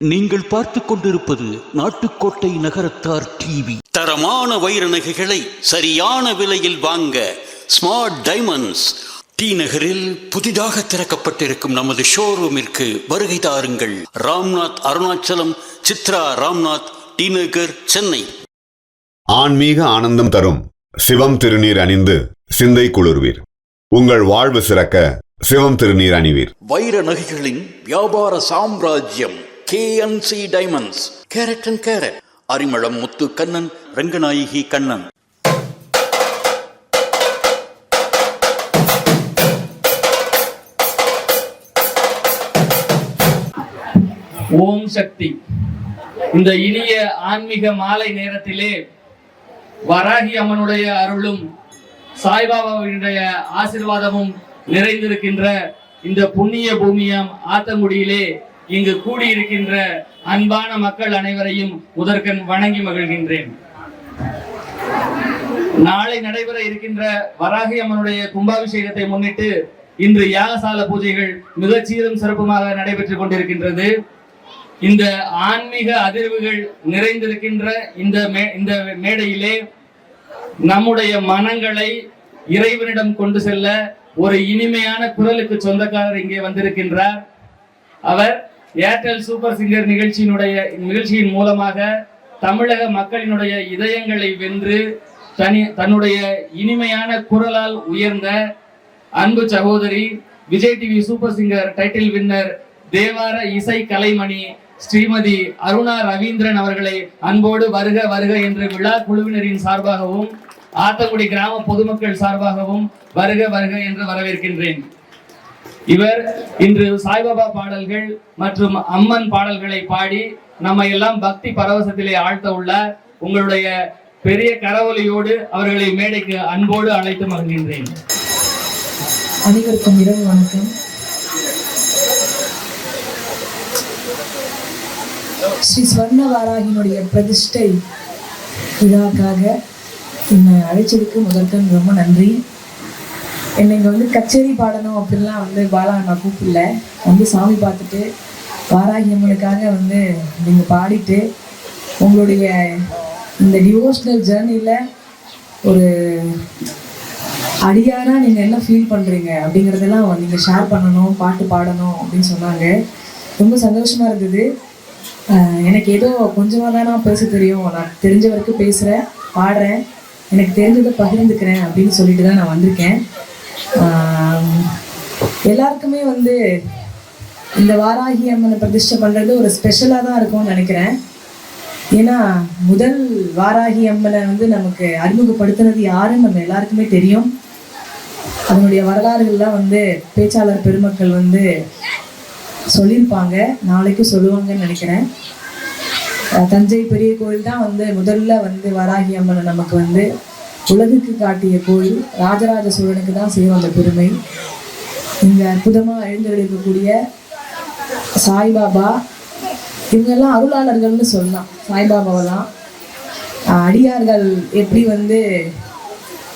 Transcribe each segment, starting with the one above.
நீங்கள் பார்த்து கொண்டிருப்பது நாட்டுக்கோட்டை நகரத்தார் டிவி. தரமான வைர நகைகளை சரியான விலையில் வாங்க ஸ்மார்ட் டைமண்ட்ஸ் டி நகரில் புதிதாக திறக்கப்பட்டிருக்கும் நமது ஷோரூமிற்கு வருகை தாருங்கள். ராம்நாத் அருணாச்சலம், சித்ரா ராம்நாத், டி நகர், சென்னை. ஆன்மீக ஆனந்தம் தரும் சிவம் திருநீர் அணிந்து சிந்தை குளிர்வீர். உங்கள் வாழ்வு சிறக்க சிவம் திருநீர் அணிவீர். வைர நகைகளின் வியாபார சாம்ராஜ்யம் KNC diamonds. Carat and carat, Arimalam Muthu Kannan, Ranganayaki Kannan. Om Sakthi. இந்த இனிய ஆன்மீக மாலை நேரத்திலே வராகி அம்மனுடைய அருளும் சாய்பாபாவுடைய ஆசீர்வாதமும் நிறைந்திருக்கின்ற இந்த புண்ணிய பூமியாம் ஆத்தங்குடியிலே இங்கு கூடியிருக்கின்ற அன்பான மக்கள் அனைவரையும் முதற்கண் வணங்கி மகிழ்கின்றேன். நாளை நடைபெற இருக்கின்ற வராகி அம்மனுடைய கும்பாபிஷேகத்தை முன்னிட்டு இன்று யாகசால பூஜைகள் மிகச் சீரும் சிறப்புமாக நடைபெற்றுக் கொண்டிருக்கின்றது. இந்த ஆன்மீக அதிர்வுகள் நிறைந்திருக்கின்ற இந்த மேடையிலே நம்முடைய மனங்களை இறைவனிடம் கொண்டு செல்ல ஒரு இனிமையான குரலுக்கு சொந்தக்காரர் இங்கே வந்திருக்கின்றார். அவர் ஏர்டெல் சூப்பர் சிங்கர் நிகழ்ச்சியின் மூலமாக தமிழக மக்களினுடைய இதயங்களை வென்று தன்னுடைய இனிமையான குரலால் உயர்ந்த அன்பு சகோதரி, Vijay TV super singer title winner, தேவார இசை கலைமணி ஸ்ரீமதி அருணா ரவீந்திரன் அவர்களை அன்போடு வருக வருக என்று விழா குழுவினரின் சார்பாகவும் ஆத்தங்குடி கிராம பொதுமக்கள் சார்பாகவும் வருக வருக என்று வரவேற்கின்றேன். இவர் இன்று சாய்பாபா பாடல்கள் மற்றும் அம்மன் பாடல்களை பாடி நம்ம எல்லாம் பக்தி பரவசத்திலே ஆழ்த்த உள்ளார். உங்களுடைய பெரிய கரவொலியோடு அவர்களை மேடைக்கு அன்போடு அழைத்து மகிழ்கின்றேன். அனைவருக்கும் இரவு வணக்கம். ஸ்ரீ ஸ்வர்ண வாராகினுடைய பிரதிஷ்டை விழாக்காக என்னை அழைச்சதுக்கு முதற்கண் ரொம்ப நன்றி. என்னை இங்கே கச்சேரி பாடணும் அப்படின்லாம் பாலா நான் கூப்பிடல. சாமி பார்த்துட்டு வாராகி அம்மனுக்காக நீங்கள் பாடிட்டு உங்களுடைய இந்த டிவோஷனல் ஜேர்னியில் ஒரு அடியாராக நீங்கள் என்ன ஃபீல் பண்ணுறீங்க அப்படிங்கிறதெல்லாம் நீங்கள் ஷேர் பண்ணணும், பாட்டு பாடணும் அப்படின்னு சொன்னாங்க. ரொம்ப சந்தோஷமாக இருந்தது. எனக்கு ஏதோ கொஞ்சமாக தான் நான் பேச தெரியும், நான் தெரிஞ்ச வரைக்கும் பேசுகிறேன், பாடுறேன், எனக்கு தெரிஞ்சதை பகிர்ந்துக்கிறேன் அப்படின்னு சொல்லிட்டு தான் நான் வந்திருக்கேன். எல்லாருக்குமே இந்த வாராகி அம்மனை பிரதிஷ்டை பண்ணுறது ஒரு ஸ்பெஷலாக தான் இருக்கும்னு நினைக்கிறேன். ஏன்னா முதல் வாராகி அம்மனை நமக்கு அறிமுகப்படுத்தினது யாருன்னு நம்ம எல்லாருக்குமே தெரியும். அதனுடைய வரலாறுகள்லாம் பேச்சாளர் பெருமக்கள் சொல்லியிருப்பாங்க, நாளைக்கு சொல்லுவாங்கன்னு நினைக்கிறேன். தஞ்சை பெரிய கோயில் தான் முதல்ல வாராகி அம்மனை நமக்கு உலகுக்கு காட்டிய கோயில். ராஜராஜ சோழனுக்கு தான் செய்யும் அந்த பெருமை. இங்கே அற்புதமாக எழுந்தெடுக்கக்கூடிய சாய்பாபா, இவங்கெல்லாம் அருளாளர்கள்னு சொல்லலாம். சாய்பாபாவெல்லாம் அடியார்கள் எப்படி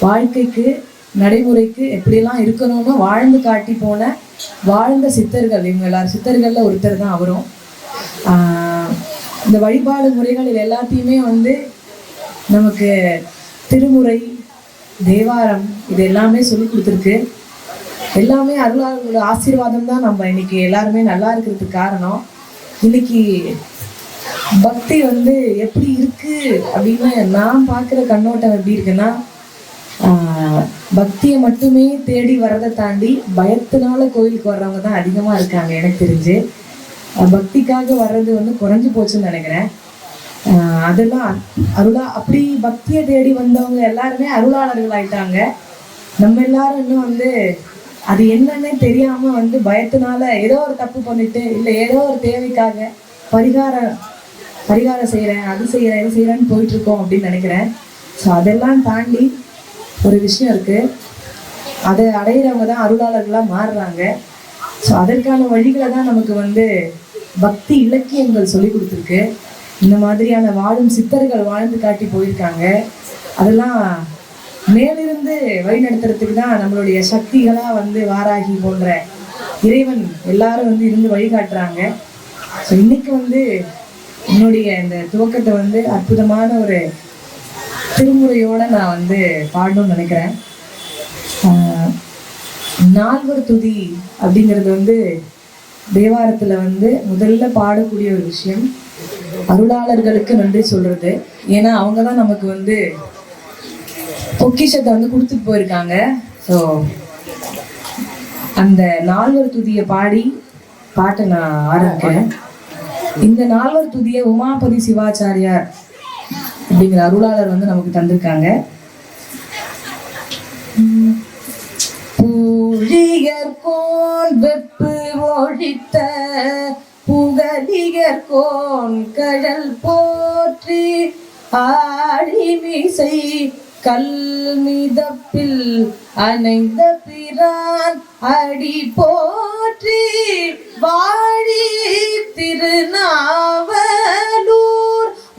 வாழ்க்கைக்கு நடைமுறைக்கு எப்படியெல்லாம் இருக்கணும்னு வாழ்ந்து காட்டி போன வாழ்ந்த சித்தர்கள். இவங்க எல்லாரும் சித்தர்களில் ஒருத்தர் தான் அவரும். இந்த வழிபாடு முறைகள் இது எல்லாத்தையுமே நமக்கு திருமுறை, தேவாரம் இது எல்லாமே சொல்லி கொடுத்துருக்கு. எல்லாமே அருளாளர்களோட ஆசீர்வாதம் தான் நம்ம இன்னைக்கு எல்லாருமே நல்லா இருக்கிறதுக்கு காரணம். இன்னைக்கு பக்தி எப்படி இருக்கு அப்படின்னு நான் பார்க்குற கண்ணோட்டம் எப்படி இருக்குன்னா, பக்தியை மட்டுமே தேடி வர்றதை தாண்டி பயத்தினால கோயிலுக்கு வர்றவங்க தான் அதிகமாக இருக்காங்க. எனக்கு தெரிஞ்சு பக்திக்காக வர்றது குறைஞ்சி போச்சுன்னு நினைக்கிறேன். அதெல்லாம் அப்படி பக்தியை தேடி வந்தவங்க எல்லாருமே அருளாளர்கள் ஆயிட்டாங்க. நம்ம எல்லாரும் இன்னும் அது என்னன்னே தெரியாம பயத்தினால ஏதோ ஒரு தப்பு பண்ணிட்டு இல்லை ஏதோ ஒரு தேவைக்காக பரிகாரம் செய்கிறேன், அது செய்கிறேன், இது செய்கிறேன்னு போயிட்டு இருக்கோம் அப்படின்னு நினைக்கிறேன். ஸோ அதெல்லாம் தாண்டி ஒரு விஷயம் இருக்கு, அதை அடையிறவங்க தான் அருளாளர்களாக மாறுறாங்க. ஸோ அதற்கான வழிகளை தான் நமக்கு பக்தி இலக்கியங்கள் சொல்லி கொடுத்துருக்கு. இந்த மாதிரியான வாழும் சித்தர்கள் வாழ்ந்து காட்டி போயிருக்காங்க. அதெல்லாம் மேலிருந்து வழிநடத்துறதுக்கு தான் நம்மளுடைய சக்திகளாக வாராகி போன்ற இறைவன் எல்லாரும் இருந்து வழிகாட்டுறாங்க. ஸோ இன்னைக்கு வந்து என்னுடைய இந்த துவக்கத்தை வந்து அற்புதமான ஒரு திருமுறையோட நான் வந்து பாடணும்னு நினைக்கிறேன். நால்வர் துதி அப்படிங்கிறது வந்து தேவாரத்துல வந்து முதல்ல பாடக்கூடிய ஒரு விஷயம். அருளாளர்களுக்கு நன்றி சொல்றது. ஏன்னா அவங்க தான் நமக்கு வந்து பொக்கிஷத்தை வந்து கொடுத்துட்டு போயிருக்காங்க. ஸோ அந்த நால்வர் துதியை பாடி பாட்டை நான் ஆரம்பிக்கிறேன். இந்த நால்வர் துதியை உமாபதி சிவாச்சாரியார் அப்படிங்கிற அருளாளர் வந்து நமக்கு தந்திருக்காங்க. பூழிகர்கோன் வெப்பு ஒழித்த புகலிகர்கோன் கடல் போற்றி ஆழிமிசை கல்மிதப்பில் அணைந்த பிரான் அடி போற்றி வாழி திருநாவலூர்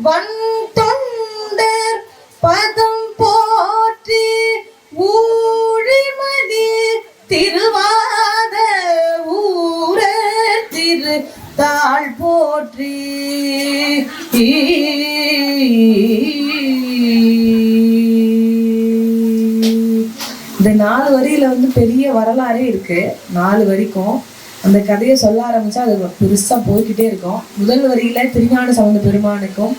வன் தொண்டர் பதம் போற்றி ஊழிமணி திருவாத ஊர திரு தாழ் போற்றி. இந்த 4 வரியில வந்து பெரிய வரலாறே இருக்கு. 4 வரிக்கும் அந்த கதையை சொல்ல ஆரம்பிச்சா அது பெருசா போய்கிட்டே இருக்கும். முதல் வரியில திருஞான சம்பந்த பெருமானுக்கும்,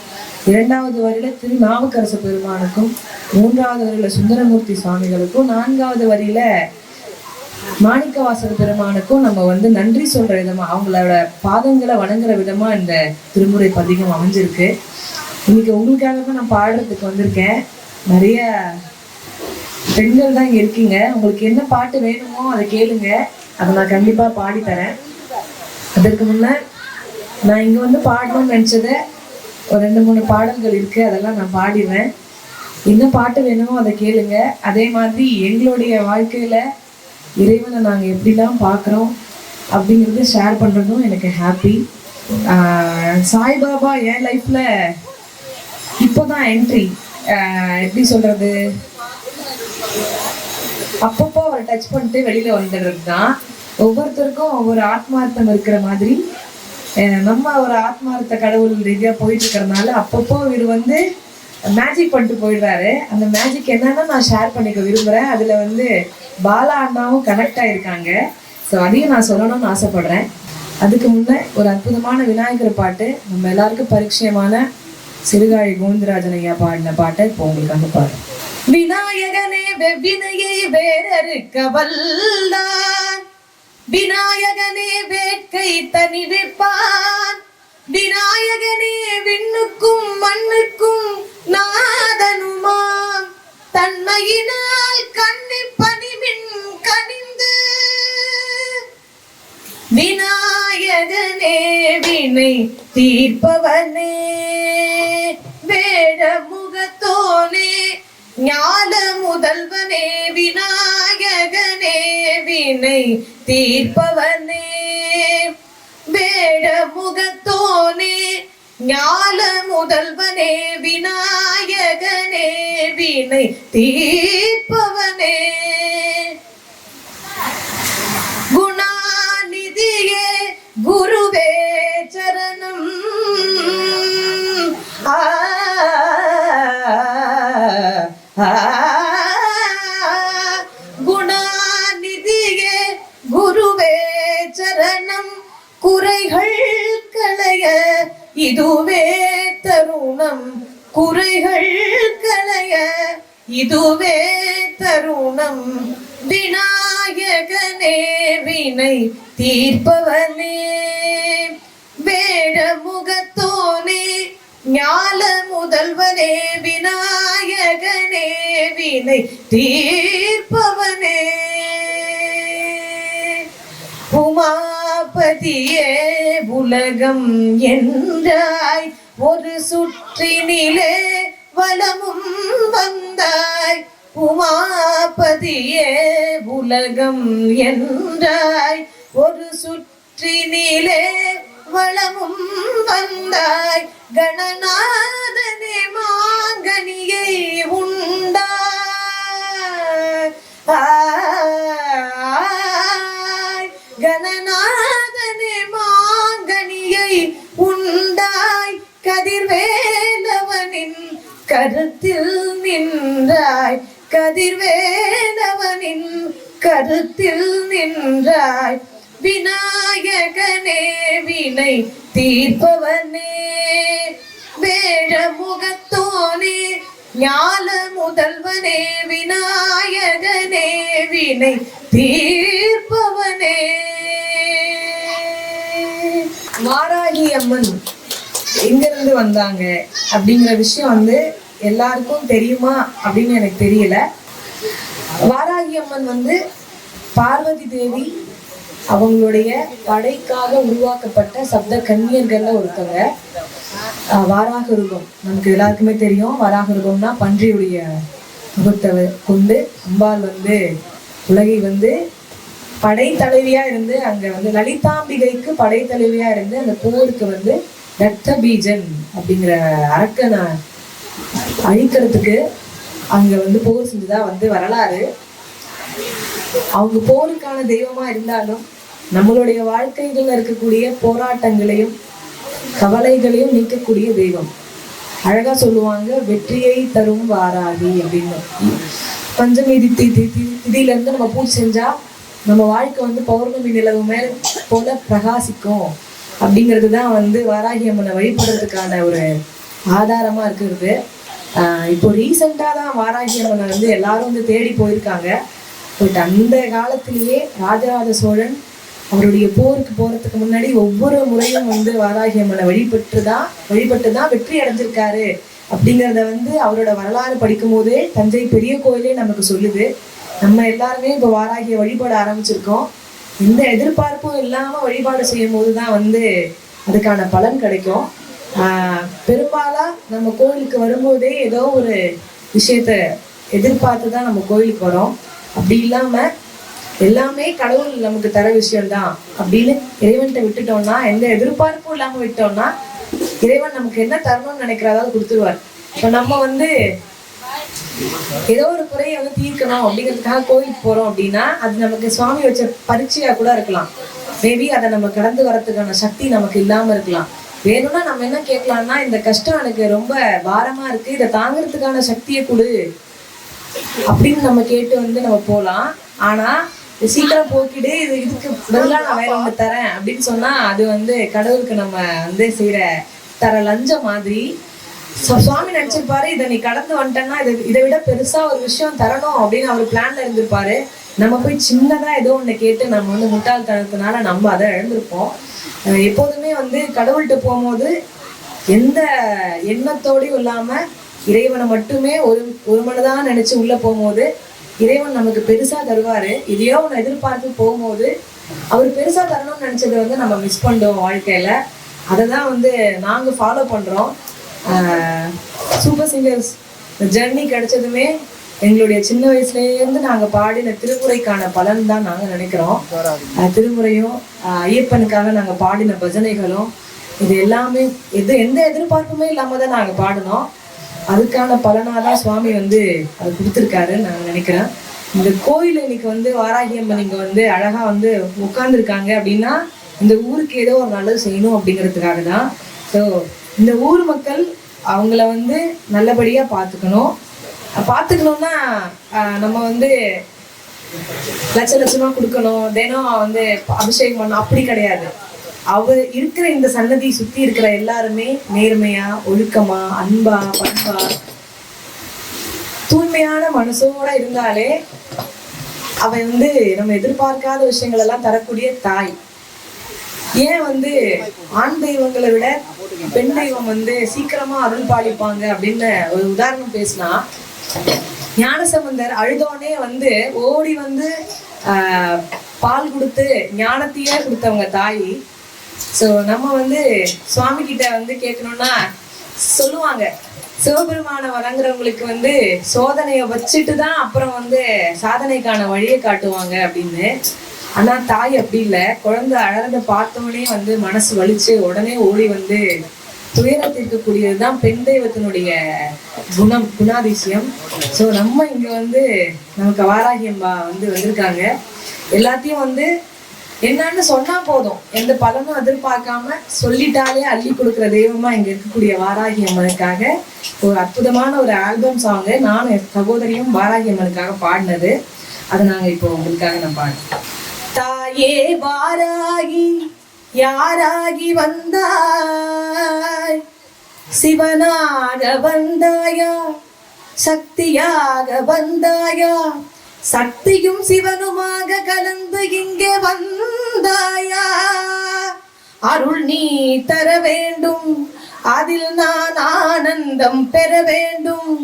2வது வரியில திருநாவுக்கரசு பெருமானுக்கும், 3வது வரியில சுந்தரமூர்த்தி சுவாமிகளுக்கும், 4வது வரியில மாணிக்கவாசக பெருமானுக்கும் நம்ம வந்து நன்றி சொல்ற விதமா, அவங்களோட பாதங்களை வணங்குற விதமா இந்த திருமுறை பதிகம் அமைஞ்சிருக்கு. இன்னைக்கு உங்களுக்காக தான் நான் பாடுறதுக்கு வந்திருக்கேன். நிறைய பெண்கள் தான் இங்க இருக்கீங்க. உங்களுக்கு என்ன பாட்டு வேணுமோ அதை கேளுங்க, அதை நான் கண்டிப்பா பாடி தரேன். அதற்கு முன்ன நான் இங்க வந்து பாடணும்னு நினைச்சத ஒரு 2-3 பாடல்கள் இருக்கு, அதெல்லாம் நான் பாடிடுவேன். என்ன பாட்டு வேணுமோ அதை கேளுங்க. அதே மாதிரி எங்களுடைய வாழ்க்கையில இறைவனை நாங்கள் எப்படிலாம் பார்க்குறோம் அப்படிங்கிறது ஷேர் பண்ணுறதும் எனக்கு ஹாப்பி. சாய்பாபா என் லைஃப்பில் இப்போ தான் என்ட்ரி. எப்படி சொல்கிறது, அப்பப்போ அவரை டச் பண்ணிட்டு வெளியில் வந்துடுறது தான். ஒவ்வொருத்தருக்கும் ஒவ்வொரு ஆத்மார்த்தம் இருக்கிற மாதிரி நம்ம ஒரு ஆத்மார்த்த கடவுள் ரீதியாக போயிட்டு இருக்கிறதுனால அப்பப்போ இவர் வந்து மேஜிக் பண்ணிட்டு போயிடுறாரு. அந்த மேஜிக் என்னன்னா நான் ஷேர் பண்ணிக்க விரும்புகிறேன். அதில் வந்து பாலா அண்ணாவும் கனெக்ட் ஆகிருக்காங்க. ஸோ அதையும் நான் சொல்லணும்னு ஆசைப்படுறேன். அதுக்கு முன்னே ஒரு அற்புதமான விநாயகர் பாட்டு, நம்ம எல்லாருக்கும் பரிச்சயமான சிறுகாழி கோவிந்தராஜன் ஐயா பாடின பாட்டை இப்போ உங்களுக்கு பாடு. விநாயகனே வெவ்வினையை வேறறுக்க வல்லான், விநாயகனே வேட்கை தனிவிப்பான், விநாயகனே விண்ணுக்கும் மண்ணுக்கும் நாதனுமாம், தன்மையினால் கண்ணி பணிவின் கனிந்து, விநாயகனே வினை தீர்ப்பவனே வேட முகத்தோனே ஞான முதல்வனே, விநாயகனே வினை தீர்ப்பவனே வேட முகத்தோனே ஞான முதல்வனே, விநாயகனே வினை தீர்ப்பவனே, குணாநிதியே குருவே சரணம். குணாநிதியே குருவே சரணம், குறைகள் களைய இதுவே தருணம், குறைகள் களைய இதுவே தருணம், விநாயகனே வினை தீர்ப்பவனே வேட முகத்தோனே ஞான முதல்வனே, விநாயகனே வினை தீர்ப்பவனே, உமாபதியே உலகம் என்றாய், ஒரு சுற்றினிலே வலமும் வந்தாய், உமாபதியே உலகம் என்றாய், ஒரு சுற்றினிலே வளமும் வந்தாய், கணநாதனே மாங்கனியை உண்டாய், கணநாதனே மாங்கனியை கதிர்வேலவனின் கருத்தில் நின்றாய், கதிர்வேலவனின் கருத்தில் நின்றாய். விநாயகனே வினை தீர்ப்பவனே, வேழமுகத்தோனே ஞான முதல்வனே, விநாயகனே வினை தீர்ப்பவனே. வாராகி அம்மன் எங்கிருந்து வந்தாங்க அப்படிங்கிற விஷயம் வந்து எல்லாருக்கும் தெரியுமா அப்படின்னு எனக்கு தெரியல. வாராகி அம்மன் வந்து பார்வதி தேவி அவங்களுடைய படைக்காக உருவாக்கப்பட்ட சப்த கன்னியர்கள்ல ஒருத்தவங்க. வாராக ரூபம் நமக்கு எல்லாருக்குமே தெரியும். வாராக ரூபம்னா பன்றியுடைய முகத்தை கொண்டு அம்பாள் வந்து உலகை வந்து படைத்தலைவியா இருந்து அங்க வந்து லலிதாம்பிகைக்கு படைத்தலைவியா இருந்து அந்த போருக்கு வந்து ரத்த பீஜன் அப்படிங்கிற அரக்கனை அழிக்கிறதுக்கு அங்க வந்து போர் செஞ்சதா வந்து வரலாறு. அவங்க போருக்கான தெய்வமா இருந்தாலும் நம்மளுடைய வாழ்க்கைகள்ல இருக்கக்கூடிய போராட்டங்களையும் கவலைகளையும் நீக்கக்கூடிய தெய்வம். அழகா சொல்லுவாங்க, வெற்றியை தரும் வாராகி அப்படின்னு. பஞ்சமி திதியில இருந்து நம்ம பூஜை செஞ்சா நம்ம வாழ்க்கை வந்து பௌர்ணமி நிலவு மேல போல பிரகாசிக்கும் அப்படிங்கிறது தான் வந்து வாராகி அம்மனை வழிபடுறதுக்கான ஒரு ஆதாரமா இருக்கிறது. இப்போ ரீசெண்டா தான் வாராகி அம்மனை வந்து எல்லாரும் வந்து தேடி போயிருக்காங்க. பட் அந்த காலத்திலேயே ராஜராஜ சோழன் அவருடைய போருக்கு போறதுக்கு முன்னாடி ஒவ்வொரு முறையும் வந்து வாராகி அம்மனை வழிபட்டு தான் வெற்றி அடைஞ்சிருக்காரு அப்படிங்கிறத வந்து அவரோட வரலாறு படிக்கும் போதே தஞ்சை பெரிய கோயிலே நமக்கு சொல்லுது. நம்ம எல்லாருமே இப்போ வாராகியை வழிபட ஆரம்பிச்சிருக்கோம். எந்த எதிர்பார்ப்பும் இல்லாம வழிபாடு செய்யும் போதுதான் வந்து அதுக்கான பலன் கிடைக்கும். பெரும்பாலா நம்ம கோயிலுக்கு வரும்போதே ஏதோ ஒரு விஷயத்த எதிர்பார்த்து தான் நம்ம கோயிலுக்கு வரோம். அப்படி இல்லாம எல்லாமே கடவுள் நமக்கு தர விஷயம்தான் அப்படின்னு இறைவன்கிட்ட விட்டுட்டோம்னா, எந்த எதிர்பார்ப்பும் இல்லாம விட்டோம்னா இறைவன் நமக்கு என்ன தரணும்னு நினைக்கிறதாவது கொடுத்துருவார். இப்போ நம்ம வந்து ஏதோ ஒரு குறையை வந்து தீர்க்கணும் அப்படிங்கிறதுக்காக கோயிலுக்கு போறோம் அப்படின்னா அது நமக்கு சுவாமி வச்ச பரீட்சையா கூட இருக்கலாம். மேபி அதை நம்ம கடந்து வரதுக்கான சக்தி நமக்கு இல்லாம இருக்கலாம். வேணும்னா நம்ம என்ன கேட்கலாம்னா, இந்த கஷ்டம் எனக்கு ரொம்ப பாரமா இருக்கு, இதை தாங்கிறதுக்கான சக்தியை கொடு அப்படின்னு நம்ம கேட்டு வந்து நம்ம போகலாம். ஆனா சீக்கிரம் போக்கிடு, இதுக்கு பதிலா நான் வேற ஒண்ணு தரேன் அப்படின்னு சொன்னா அது வந்து கடவுளுக்கு நம்ம வந்து செய்யற தர லஞ்சம் மாதிரி. சுவாமி நினைச்சிருப்பாரு, இதை நீ கடந்து வந்துட்டேன்னா இதை விட பெருசா ஒரு விஷயம் தரணும் அப்படின்னு அவர் பிளான்ல இருந்திருப்பாரு. நம்ம போய் சின்னதா ஏதோ ஒண்ணு கேட்டு நம்ம வந்து முட்டாள்தனத்தினால நம்ம அதை இழந்திருப்போம். எப்போதுமே வந்து கடவுள்கிட்ட போகும்போது எந்த எண்ணத்தோடையும் இல்லாம இறைவனை மட்டுமே ஒரு மனதான் நினைச்சு உள்ள போகும்போது இறைவன் நமக்கு பெருசா தருவாரு. இதையோ ஒன்று எதிர்பார்த்து போகும்போது அவர் பெருசா தரணும்னு நினைச்சதை வந்து நம்ம மிஸ் பண்ணுறோம் வாழ்க்கையில. அதை தான் வந்து நாங்க ஃபாலோ பண்றோம். சூப்பர் சிங்கர்ஸ் ஜர்னி கிடைச்சதுமே எங்களுடைய சின்ன வயசுலேருந்து நாங்கள் பாடின திருமுறைக்கான பலன் தான் நாங்கள் நினைக்கிறோம். திருமுறையும் ஐயப்பனுக்காக நாங்கள் பாடின பஜனைகளும் இது எல்லாமே எந்த எதிர்பார்ப்புமே இல்லாமல் தான் நாங்கள் பாடினோம். அதுக்கான பலனாக தான் சுவாமி வந்து அது கொடுத்துருக்காருன்னு நான் நினைக்கிறேன். இந்த கோயில் இன்னைக்கு வந்து வாராகி அம்மன் இங்கே வந்து அழகாக வந்து உட்காந்துருக்காங்க அப்படின்னா இந்த ஊருக்கு ஏதோ ஒரு நல்லது செய்யணும் அப்படிங்கிறதுக்காக தான். ஸோ இந்த ஊர் மக்கள் அவங்கள வந்து நல்லபடியாக பார்த்துக்கணும்னா நம்ம வந்து லட்சமா கொடுக்கணும், தினம் வந்து அபிஷேகம் பண்ணணும் அப்படி கிடையாது. அவர் இருக்கிற இந்த சன்னதி சுற்றி இருக்கிற எல்லாருமே நேர்மையா, ஒழுக்கமா, அன்பா, பண்பா, தூய்மையான மனசோட இருந்தாலே அவ வந்து நம்ம எதிர்பார்க்காத விஷயங்கள் எல்லாம் தரக்கூடிய தாய். ஏன் வந்து ஆண் தெய்வங்களை விட பெண் தெய்வம் வந்து சீக்கிரமா அருள் பாலிப்பாங்க அப்படின்னு ஒரு உதாரணம் பேசினா, ஞானசம்பந்தர் அழுதோனே வந்து ஓடி வந்து பால் கொடுத்து ஞானத்தையே கொடுத்தவங்க தாய். ஸோ நம்ம வந்து சுவாமி கிட்ட வந்து கேட்கணும்னா சொல்லுவாங்க, சிவபெருமான வணங்குறவங்களுக்கு வந்து சோதனையை வச்சுட்டு தான் அப்புறம் வந்து சாதனைக்கான வழியை காட்டுவாங்க அப்படின்னு. ஆனா தாய் அப்படி இல்லை. குழந்தை அழறத பார்த்தோடனே வந்து மனசு வலிச்சு உடனே ஓடி வந்து துயரத்திற்கக்கூடியது தான் பெண் தெய்வத்தினுடைய குணாதிசயம். ஸோ நம்ம இங்க வந்து நமக்கு வாராகி அம்மா வந்து வந்திருக்காங்க. எல்லாத்தையும் வந்து என்னன்னு சொன்னா போதும், எந்த பலனும் எதிர்பார்க்காம சொல்லிட்டாலே அள்ளி கொடுக்குற தெய்வமா இங்க இருக்கக்கூடிய வாராகி அம்மனுக்காக ஒரு அற்புதமான ஒரு ஆல்பம் சாங்கு நானும் என் சகோதரியும் வாராகி அம்மனுக்காக பாடினது. அதை நாங்க இப்போ உங்களுக்காக நான் பாடுறோம். தாயே வாராகி யாராகி வந்தாய், சிவனாக வந்தாயா சக்தியாக வந்தாயா, சக்தியும் சிவனுமாக கலந்து இங்கே வந்தாயா, அருள் நீ தர வேண்டும் அதில் நான் ஆனந்தம் பெற வேண்டும்.